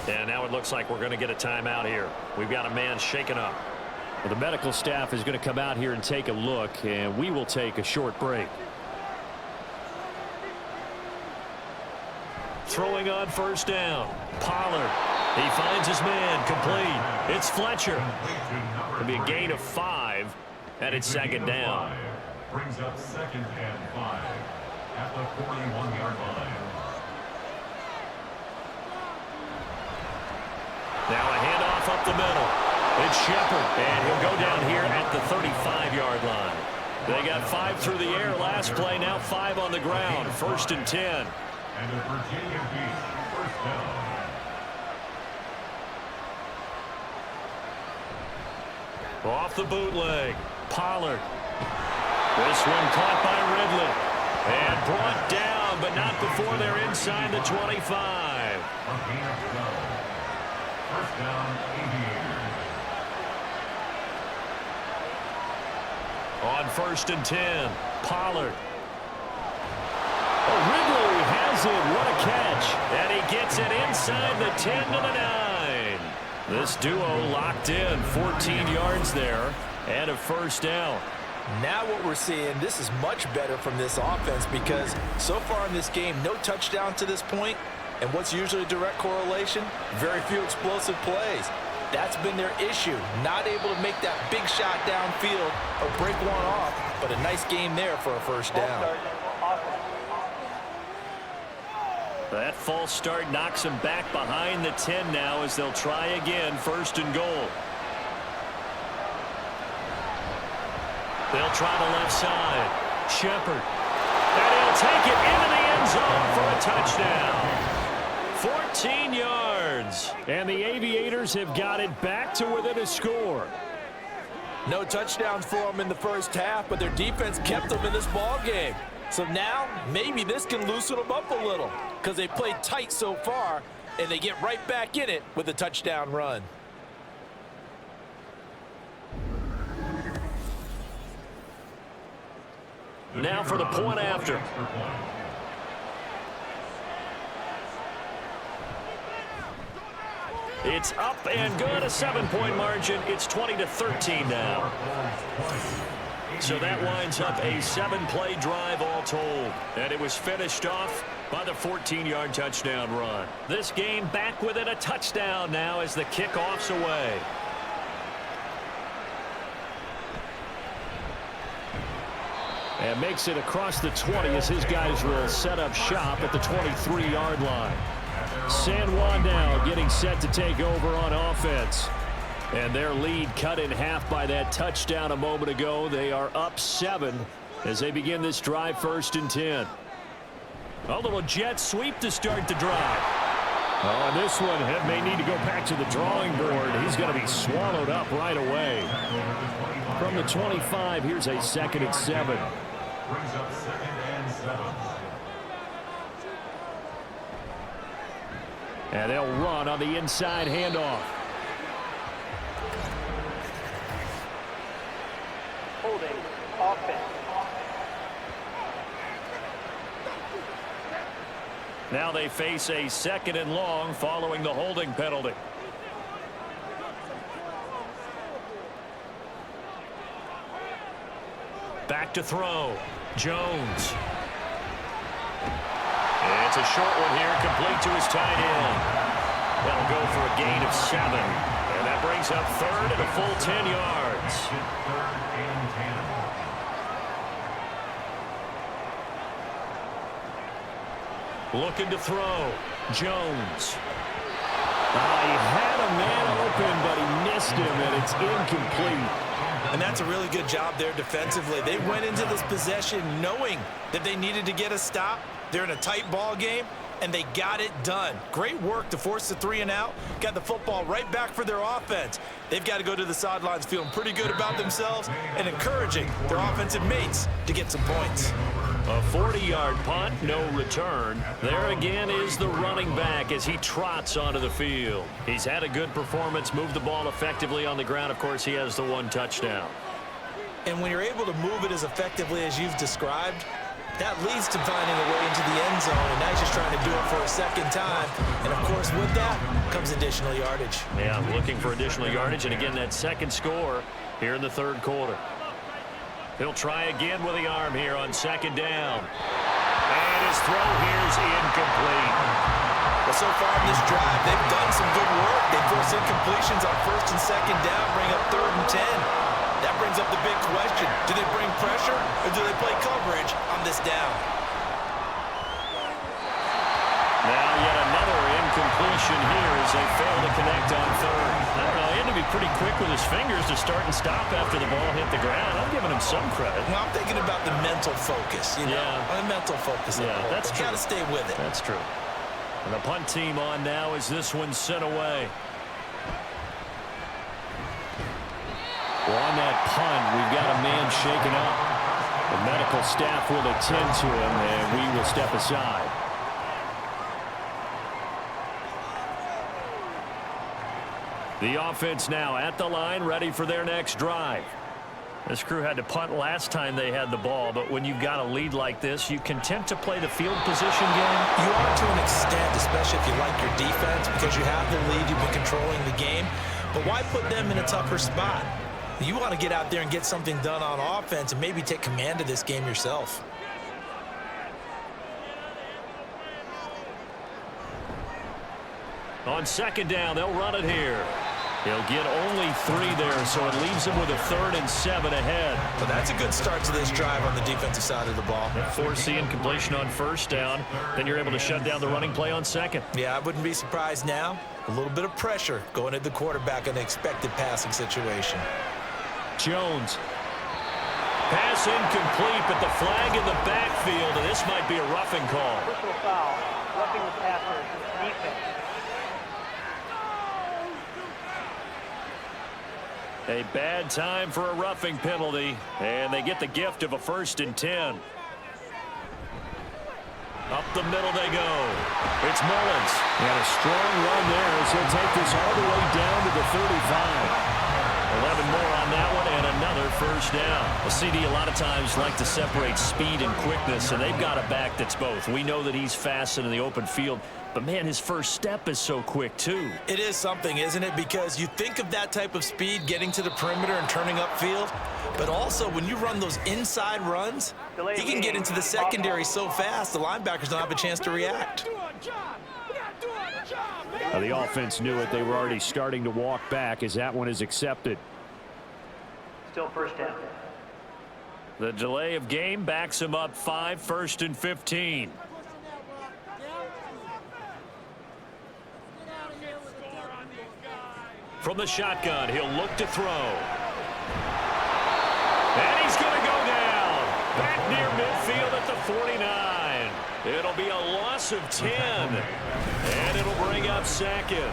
And now it looks like we're going to get a timeout here. We've got a man shaken up. Well, the medical staff is going to come out here and take a look, and we will take a short break. Throwing on first down. Pollard. He finds his man. Complete. It's Fletcher. It'll be a gain of 5, and it's second down. Brings up 2nd and 5 at the 41-yard line. Now a handoff up the middle. It's Shepard, and he'll go down here at the 35-yard line. They got 5 through the air last play, now 5 on the ground. 1st and 10. And the Virginia Beach first down. Off the bootleg. Pollard. This one caught by Ridley. And brought down, but not before they're inside the 25. A gain of 12. First down, Aviators. On 1st and 10, Pollard. Oh, Ridley has it. What a catch. And he gets it inside the 10 to the 9. This duo locked in. 14 yards there and a first down. Now what we're seeing, this is much better from this offense because so far in this game, no touchdown to this point. And what's usually a direct correlation? Very few explosive plays. That's been their issue. Not able to make that big shot downfield or break one off, but a nice game there for a first down. That false start knocks them back behind the 10 now as they'll try again. 1st and goal. They'll try the left side. Shepard. And he'll take it into the end zone for a touchdown. 14 yards. And the Aviators have got it back to within a score. No touchdowns for them in the first half, but their defense kept them in this ball game. So now maybe this can loosen them up a little because they played tight so far, and they get right back in it with a touchdown run. Now for the point after. It's up and good, a 7-point margin. It's 20-13 now. So that winds up a 7-play drive all told. And it was finished off by the 14-yard touchdown run. This game back within a touchdown now as the kickoff's away. And makes it across the 20 as his guys will set up shop at the 23-yard line. San Juan now getting set to take over on offense. And their lead cut in half by that touchdown a moment ago. They are up 7 as they begin this drive. 1st and 10. A little jet sweep to start the drive. Oh, and this one may need to go back to the drawing board. He's going to be swallowed up right away. From the 25, here's a 2nd and 7. Brings up 2nd and 7. And they'll run on the inside handoff. Holding offense. Now they face a 2nd and long following the holding penalty. Back to throw. Jones. It's a short one here, complete to his tight end. That'll go for a gain of 7. And that brings up 3rd and a full 10 yards. 3rd and 10. Looking to throw. Jones. He had a man open, but he missed him, and it's incomplete. And that's a really good job there defensively. They went into this possession knowing that they needed to get a stop. They're in a tight ball game, and they got it done. Great work to force the 3 and out. Got the football right back for their offense. They've got to go to the sidelines feeling pretty good about themselves and encouraging their offensive mates to get some points. A 40-yard punt, no return. There again is the running back as he trots onto the field. He's had a good performance, moved the ball effectively on the ground. Of course, he has the 1 touchdown. And when you're able to move it as effectively as you've described, That leads to finding a way into the end zone, and now he's just trying to do it for a second time. And, of course, with that comes additional yardage. Yeah, looking for additional yardage, and again, that second score here in the third quarter. He'll try again with the arm here on second down. And his throw here is incomplete. Well, so far in this drive, they've done some good work. They force incompletions on first and second down, bring up 3rd and 10. That brings up the big question. Do they bring pressure or do they play coverage on this down? Now yet another incompletion here as they fail to connect on 3rd. I don't know, he had to be pretty quick with his fingers to start and stop after the ball hit the ground. I'm giving him some credit. Well, I'm thinking about the mental focus, you know. Yeah. The mental focus. Yeah, that's true. Got to stay with it. That's true. And the punt team on now as this one's sent away. Well, on that punt, we've got a man shaken up. The medical staff will attend to him, and we will step aside. The offense now at the line, ready for their next drive. This crew had to punt last time they had the ball, but when you've got a lead like this, you content to play the field position game? You are to an extent, especially if you like your defense, because you have the lead, you've been controlling the game. But why put them in a tougher spot? You want to get out there and get something done on offense and maybe take command of this game yourself. On second down, they'll run it here. He'll get only 3 there, so it leaves him with a 3rd and 7 ahead. But that's a good start to this drive on the defensive side of the ball. Force the incompletion on first down. Then you're able to shut down the running play on second. Yeah, I wouldn't be surprised now. A little bit of pressure going at the quarterback in an expected passing situation. Jones. Pass incomplete, but the flag in the backfield, and this might be a roughing call. Personal foul, roughing the passer, defense. A bad time for a roughing penalty, and they get the gift of a 1st and 10. Up the middle they go. It's Mullins. He had a strong run there as he'll take this all the way down to the 35. 11 more on that one and another 1st down. A CD a lot of times like to separate speed and quickness, and they've got a back that's both. We know that he's fast in the open field, but man, his first step is so quick too. It is something, isn't it? Because you think of that type of speed getting to the perimeter and turning upfield, but also when you run those inside runs, he can get into the secondary so fast the linebackers don't have a chance to react. The offense knew it. They were already starting to walk back as that one is accepted. Still 1st down. The delay of game backs him up 5, 1st and 15. From the shotgun, he'll look to throw. And he's going to go down. Back near midfield at the 49. It'll be a loss of 10. And it'll bring up 2nd.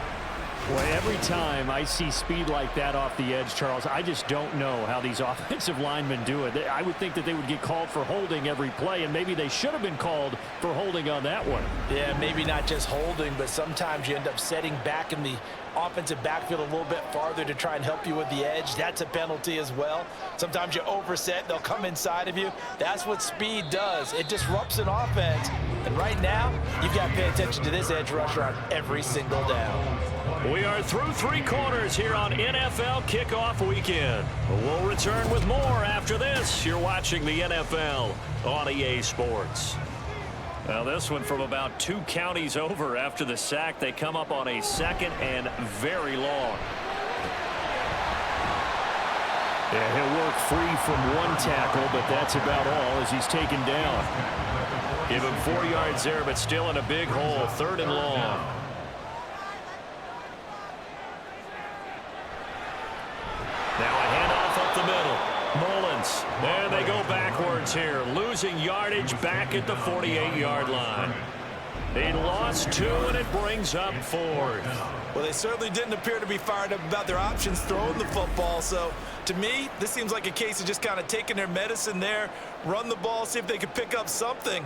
Well, every time I see speed like that off the edge, Charles, I just don't know how these offensive linemen do it. I would think that they would get called for holding every play, and maybe they should have been called for holding on that one. Yeah, maybe not just holding, but sometimes you end up setting back in the offensive backfield a little bit farther to try and help you with the edge. That's a penalty as well. Sometimes you overset, they'll come inside of you. That's what speed does. It disrupts an offense. And right now, you've got to pay attention to this edge rusher on every single down. We are through 3 quarters here on NFL Kickoff Weekend. We'll return with more after this. You're watching the NFL on EA Sports. Now this one from about 2 counties over after the sack. They come up on a 2nd and very long. Yeah, he'll work free from 1 tackle, but that's about all as he's taken down. Give him 4 yards there, but still in a big hole. 3rd and long. Now a handoff up the middle. Mullins. And they go backwards here. Losing yardage back at the 48-yard line. They lost 2, and it brings up 4th. Well, they certainly didn't appear to be fired up about their options throwing the football. So, to me, this seems like a case of just kind of taking their medicine there, run the ball, see if they could pick up something.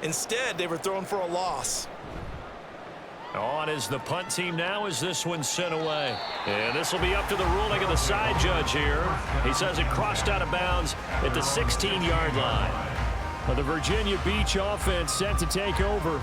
Instead, they were throwing for a loss. On is the punt team now as this one's sent away. And this will be up to the ruling of the side judge here. He says it crossed out of bounds at the 16-yard line. The Virginia Beach offense set to take over.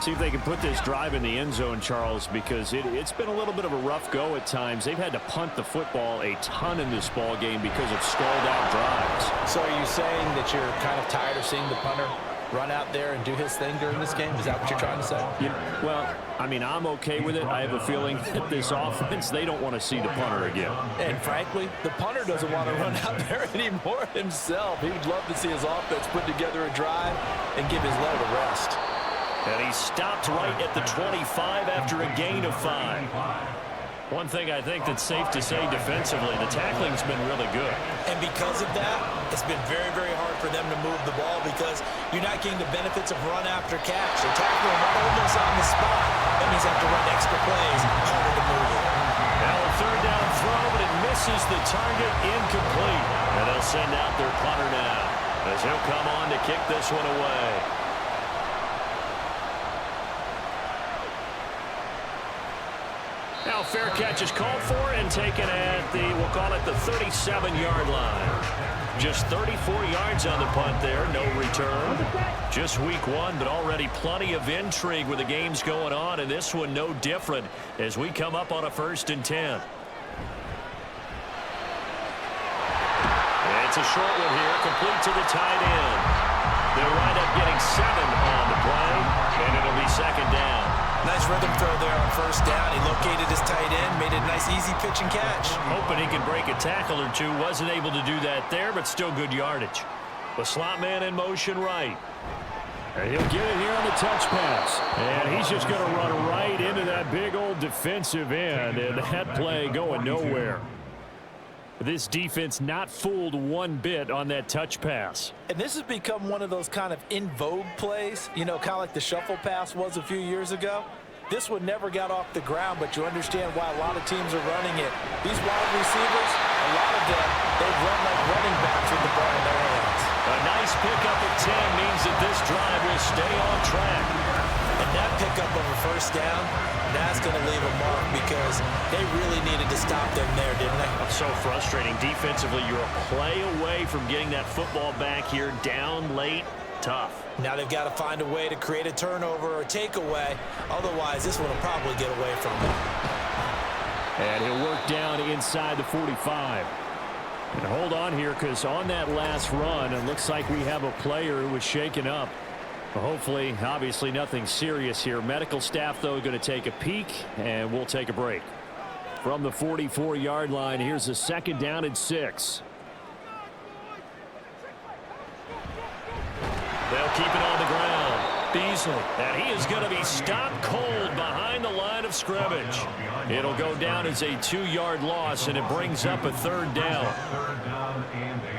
See if they can put this drive in the end zone, Charles, because it's been a little bit of a rough go at times. They've had to punt the football a ton in this ball game because of stalled out drives. So are you saying that you're kind of tired of seeing the punter run out there and do his thing during this game? Is that what you're trying to say? Yeah, well, I mean, I'm okay with it. I have a feeling that this offense, they don't want to see the punter again. And frankly, the punter doesn't want to run out there anymore himself. He would love to see his offense put together a drive and give his leg a rest. And he stopped right at the 25 after a gain of 5. One thing I think that's safe to say defensively, the tackling's been really good. And because of that, it's been very, very hard for them to move the ball because you're not getting the benefits of run after catch. They're tackling almost on the spot. That means they have to run extra plays, harder to move it. Now a third down throw, but it misses the target, incomplete. And they'll send out their punter now as he'll come on to kick this one away. Now fair catch is called for and taken at the, we'll call it the 37-yard line. Just 34 yards on the punt there, no return. Just week 1, but already plenty of intrigue with the games going on, and this one no different as we come up on a 1st and 10. It's a short one here, complete to the tight end. They'll wind up getting 7 on the play, and it'll be 2nd down. Nice rhythm throw there on 1st down. He located his tight end, made it a nice easy pitch and catch. Hoping he could break a tackle or two. Wasn't able to do that there, but still good yardage. The slot man in motion right. And he'll get it here on the touch pass. And he's just going to run right into that big old defensive end. And that play going nowhere. This defense not fooled one bit on that touch pass. And this has become one of those kind of in vogue plays, you know, kind of like the shuffle pass was a few years ago. This one never got off the ground, but you understand why a lot of teams are running it. These wide receivers, a lot of them, they run like running backs with the ball in their hands. A nice pickup at 10 means that this drive will stay on track. And that pickup of a 1st down, that's going to leave a mark because they really needed to stop them there, didn't they? It's so frustrating. Defensively, you're a play away from getting that football back here down late. Tough. Now they've got to find a way to create a turnover or takeaway. Otherwise, this one will probably get away from them. And he'll work down inside the 45. And hold on here because on that last run, it looks like we have a player who was shaken up. Hopefully, obviously nothing serious here. Medical staff, though, going to take a peek, and we'll take a break. From the 44-yard line, here's a 2nd down and 6. They'll keep it on the ground. Beasley, and he is going to be stopped cold behind the line of scrimmage. It'll go down as a 2-yard loss, and it brings up a 3rd down. 3rd down and 8.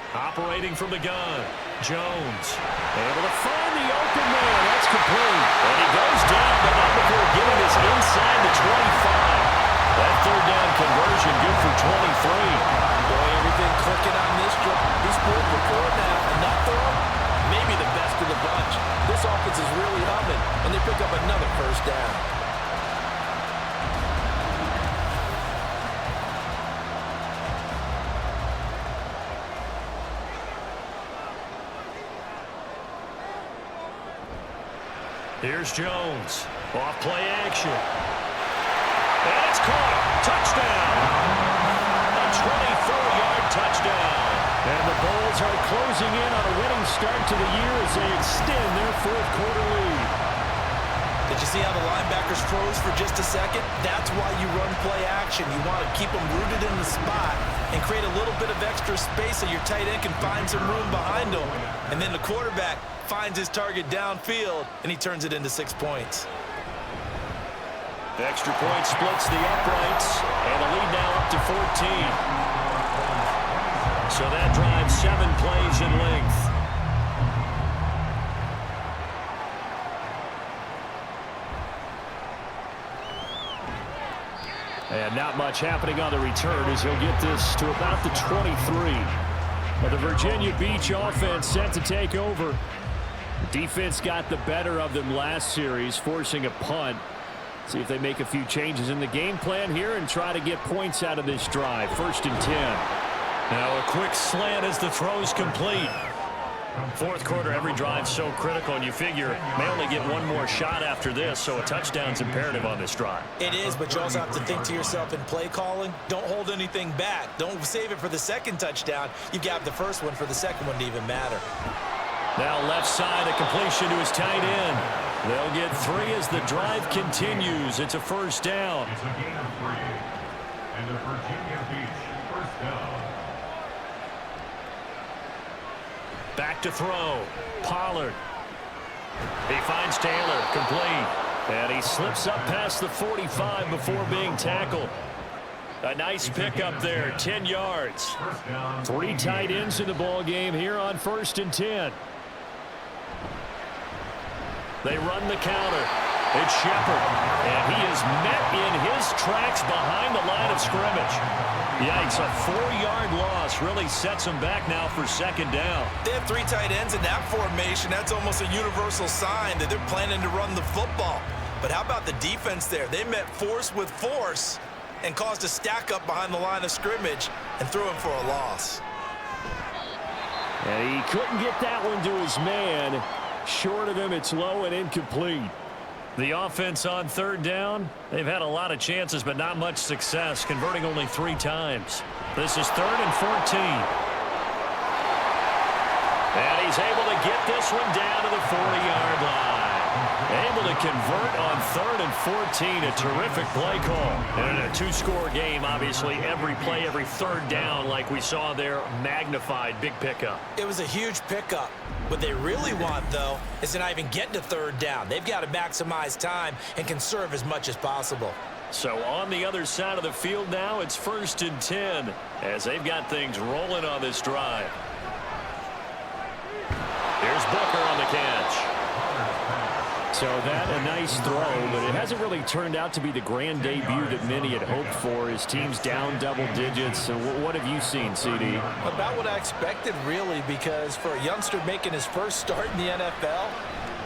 Operating from the gun, Jones able to find the open man. That's complete. And he goes down, but not before getting this inside the 25. That 3rd down conversion good for 23. Boy, everything clicking on this drive. He's pulled before now. Enough throw, maybe the best of the bunch. This offense is really humming, and they pick up another 1st down. Here's Jones. Off play action. And it's caught. Touchdown. A 24-yard touchdown. And the Bulls are closing in on a winning start to the year as they extend their 4th quarter lead. Did you see how the linebackers froze for just a second? That's why you run play action. You want to keep them rooted in the spot and create a little bit of extra space so your tight end can find some room behind him. And then the quarterback finds his target downfield, and he turns it into 6 points. The extra point splits the uprights, and the lead now up to 14. So that drives 7 plays in length. And not much happening on the return as he'll get this to about the 23. But the Virginia Beach offense set to take over. Defense got the better of them last series, forcing a punt. See if they make a few changes in the game plan here and try to get points out of this drive. 1st and 10. Now a quick slant as the throw's complete. Fourth quarter, every drive's so critical, and you figure may only get one more shot after this, so a touchdown's imperative on this drive. It is, but you also have to think to yourself in play calling, don't hold anything back. Don't save it for the second touchdown. You've got the first one for the second one to even matter. Now left side, a completion to his tight end. They'll get 3 as the drive continues. It's a 1st down. It's a gain of 3. And the Virginia Beach 1st down. Back to throw. Pollard. He finds Taylor. Complete. And he slips up past the 45 before being tackled. A nice pickup there. 10 yards. 3 tight ends in the ball game here on 1st and 10. They run the counter. It's Shepard. And he is met in his tracks behind the line of scrimmage. Yikes, a 4-yard loss really sets them back now for 2nd down. They have 3 tight ends in that formation. That's almost a universal sign that they're planning to run the football. But how about the defense there? They met force with force and caused a stack up behind the line of scrimmage and threw him for a loss. And he couldn't get that one to his man. Short of him, it's low and incomplete. The offense on 3rd down, they've had a lot of chances, but not much success, converting only 3 times. This is 3rd and 14. And he's able to get this one down to the 40-yard line. Able to convert on 3rd and 14. A terrific play call. And in a 2-score game, obviously, every play, every 3rd down, like we saw there, magnified. Big pickup. It was a huge pickup. What they really want, though, is to not even get to 3rd down. They've got to maximize time and conserve as much as possible. So on the other side of the field now, it's 1st and 10 as they've got things rolling on this drive. Here's Booker on the catch. So that a nice throw, but it hasn't really turned out to be the grand debut that many had hoped for. His team's down double digits. So what have you seen, CD? About what I expected, really, because for a youngster making his first start in the NFL,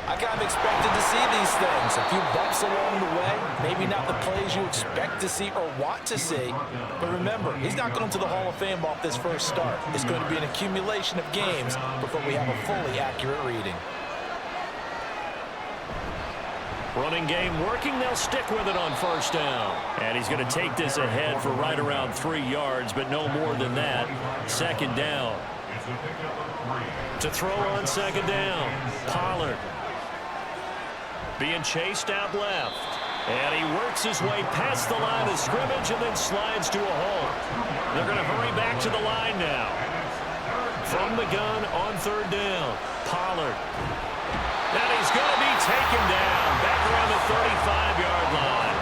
I kind of expected to see these things. A few bumps along the way, maybe not the plays you expect to see or want to see. But remember, he's not going to the Hall of Fame off this first start. It's going to be an accumulation of games before we have a fully accurate reading. Running game working. They'll stick with it on 1st down. And he's going to take this ahead for right around 3 yards, but no more than that. 2nd down. To throw on 2nd down. Pollard. Being chased out left. And he works his way past the line of scrimmage and then slides to a hole. They're going to hurry back to the line now. From the gun on 3rd down. Pollard. And he's going to be taken down back around the 35-yard line.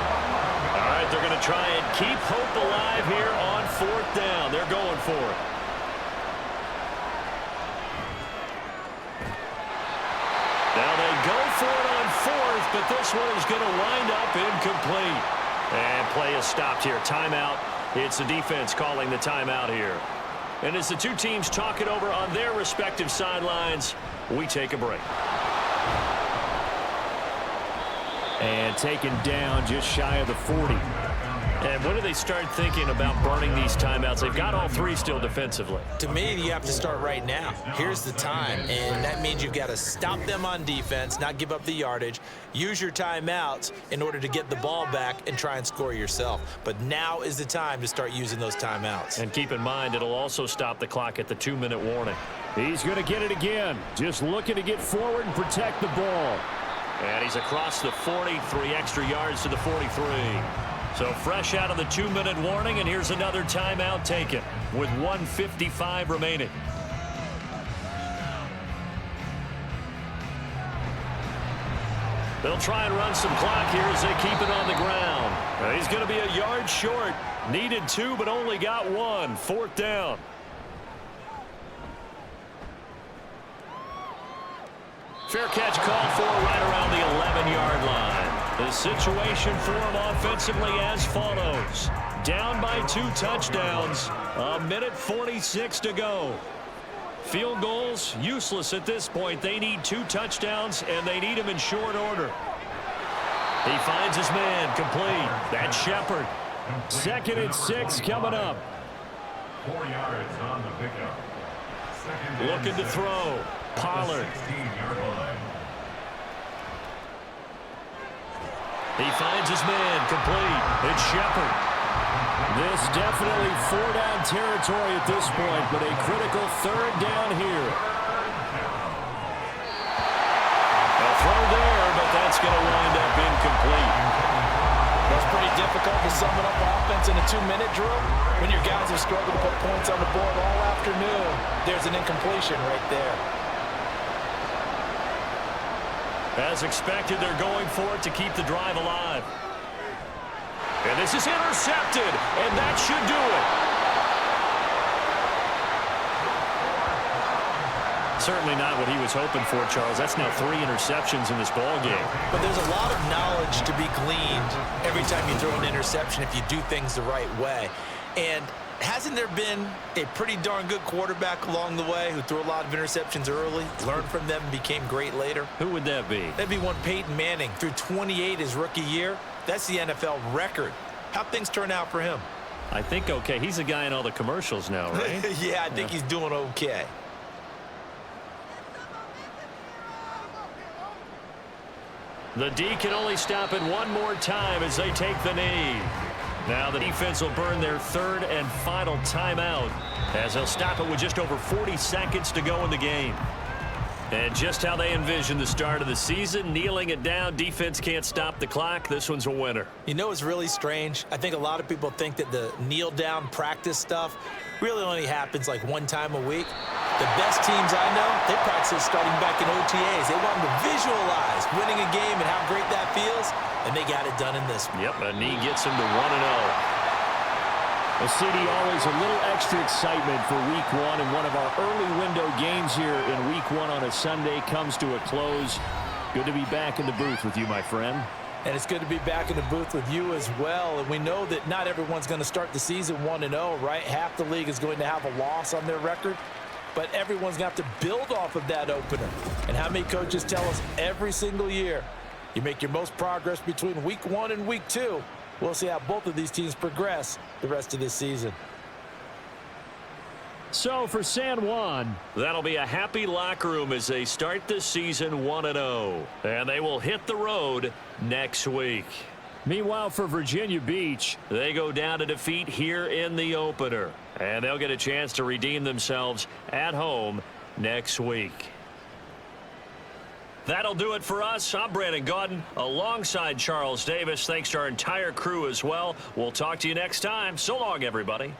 All right, they're going to try and keep hope alive here on 4th down. They're going for it. Now they go for it on 4th, but this one is going to wind up incomplete. And play is stopped here. Timeout. It's the defense calling the timeout here. And as the two teams talk it over on their respective sidelines, we take a break. And taken down just shy of the 40. And when do they start thinking about burning these timeouts? They've got all 3 still defensively. To me, you have to start right now. Here's the time, and that means you've got to stop them on defense, not give up the yardage, use your timeouts in order to get the ball back and try and score yourself. But now is the time to start using those timeouts. And keep in mind, it'll also stop the clock at the 2-minute warning. He's going to get it again. Just looking to get forward and protect the ball. And he's across the 40, 3 extra yards to the 43. So fresh out of the 2-minute warning, and here's another timeout taken with 1:55 remaining. They'll try and run some clock here as they keep it on the ground. He's going to be a yard short. Needed 2, but only got 1. 4th down. Fair catch called for right around the 11-yard line. The situation for him offensively as follows. Down by 2 touchdowns. 1:46 to go. Field goals useless at this point. They need 2 touchdowns, and they need them in short order. He finds his man, complete. That's Shepard. 2nd and 6 coming up. 4 yards on the pickup. Looking to throw. Pollard. 16-yard line. He finds his man, complete. It's Shepard. This definitely 4-down territory at this point, but a critical 3rd down here. A throw there, but that's going to wind up incomplete. It's pretty difficult to sum it up offense in a 2-minute drill when your guys have struggled to put points on the board all afternoon. There's an incompletion right there. As expected, they're going for it to keep the drive alive. And this is intercepted, and that should do it. Certainly not what he was hoping for, Charles. That's now 3 interceptions in this ball game. But there's a lot of knowledge to be gleaned every time you throw an interception if you do things the right way. And hasn't there been a pretty darn good quarterback along the way who threw a lot of interceptions early, learned from them, and became great later? Who would that be? That'd be one Peyton Manning. Threw 28 his rookie year. That's the NFL record. How'd things turn out for him? I think okay. He's a guy in all the commercials now, right? Yeah, I think he's doing okay. The D can only stop it one more time as they take the knee. Now the defense will burn their 3rd and final timeout as they'll stop it with just over 40 seconds to go in the game. And just how they envision the start of the season, kneeling it down, defense can't stop the clock. This one's a winner. You know what's really strange? I think a lot of people think that the kneel-down practice stuff really only happens like one time a week. The best teams I know, they practice starting back in OTAs. They want them to visualize winning a game and how great that feels, and they got it done in this one. Yep, a knee gets him to 1-0. Well, CD, always a little extra excitement for Week 1, and one of our early window games here in Week 1 on a Sunday comes to a close. Good to be back in the booth with you, my friend. And it's good to be back in the booth with you as well. And we know that not everyone's going to start the season 1-0, right? Half the league is going to have a loss on their record, but everyone's going to have to build off of that opener. And how many coaches tell us every single year, you make your most progress between Week 1 and Week 2. We'll see how both of these teams progress the rest of this season. So for San Juan, that'll be a happy locker room as they start this season 1-0. And they will hit the road next week. Meanwhile, for Virginia Beach, they go down to defeat here in the opener. And they'll get a chance to redeem themselves at home next week. That'll do it for us. I'm Brandon Gaudin alongside Charles Davis. Thanks to our entire crew as well. We'll talk to you next time. So long, everybody.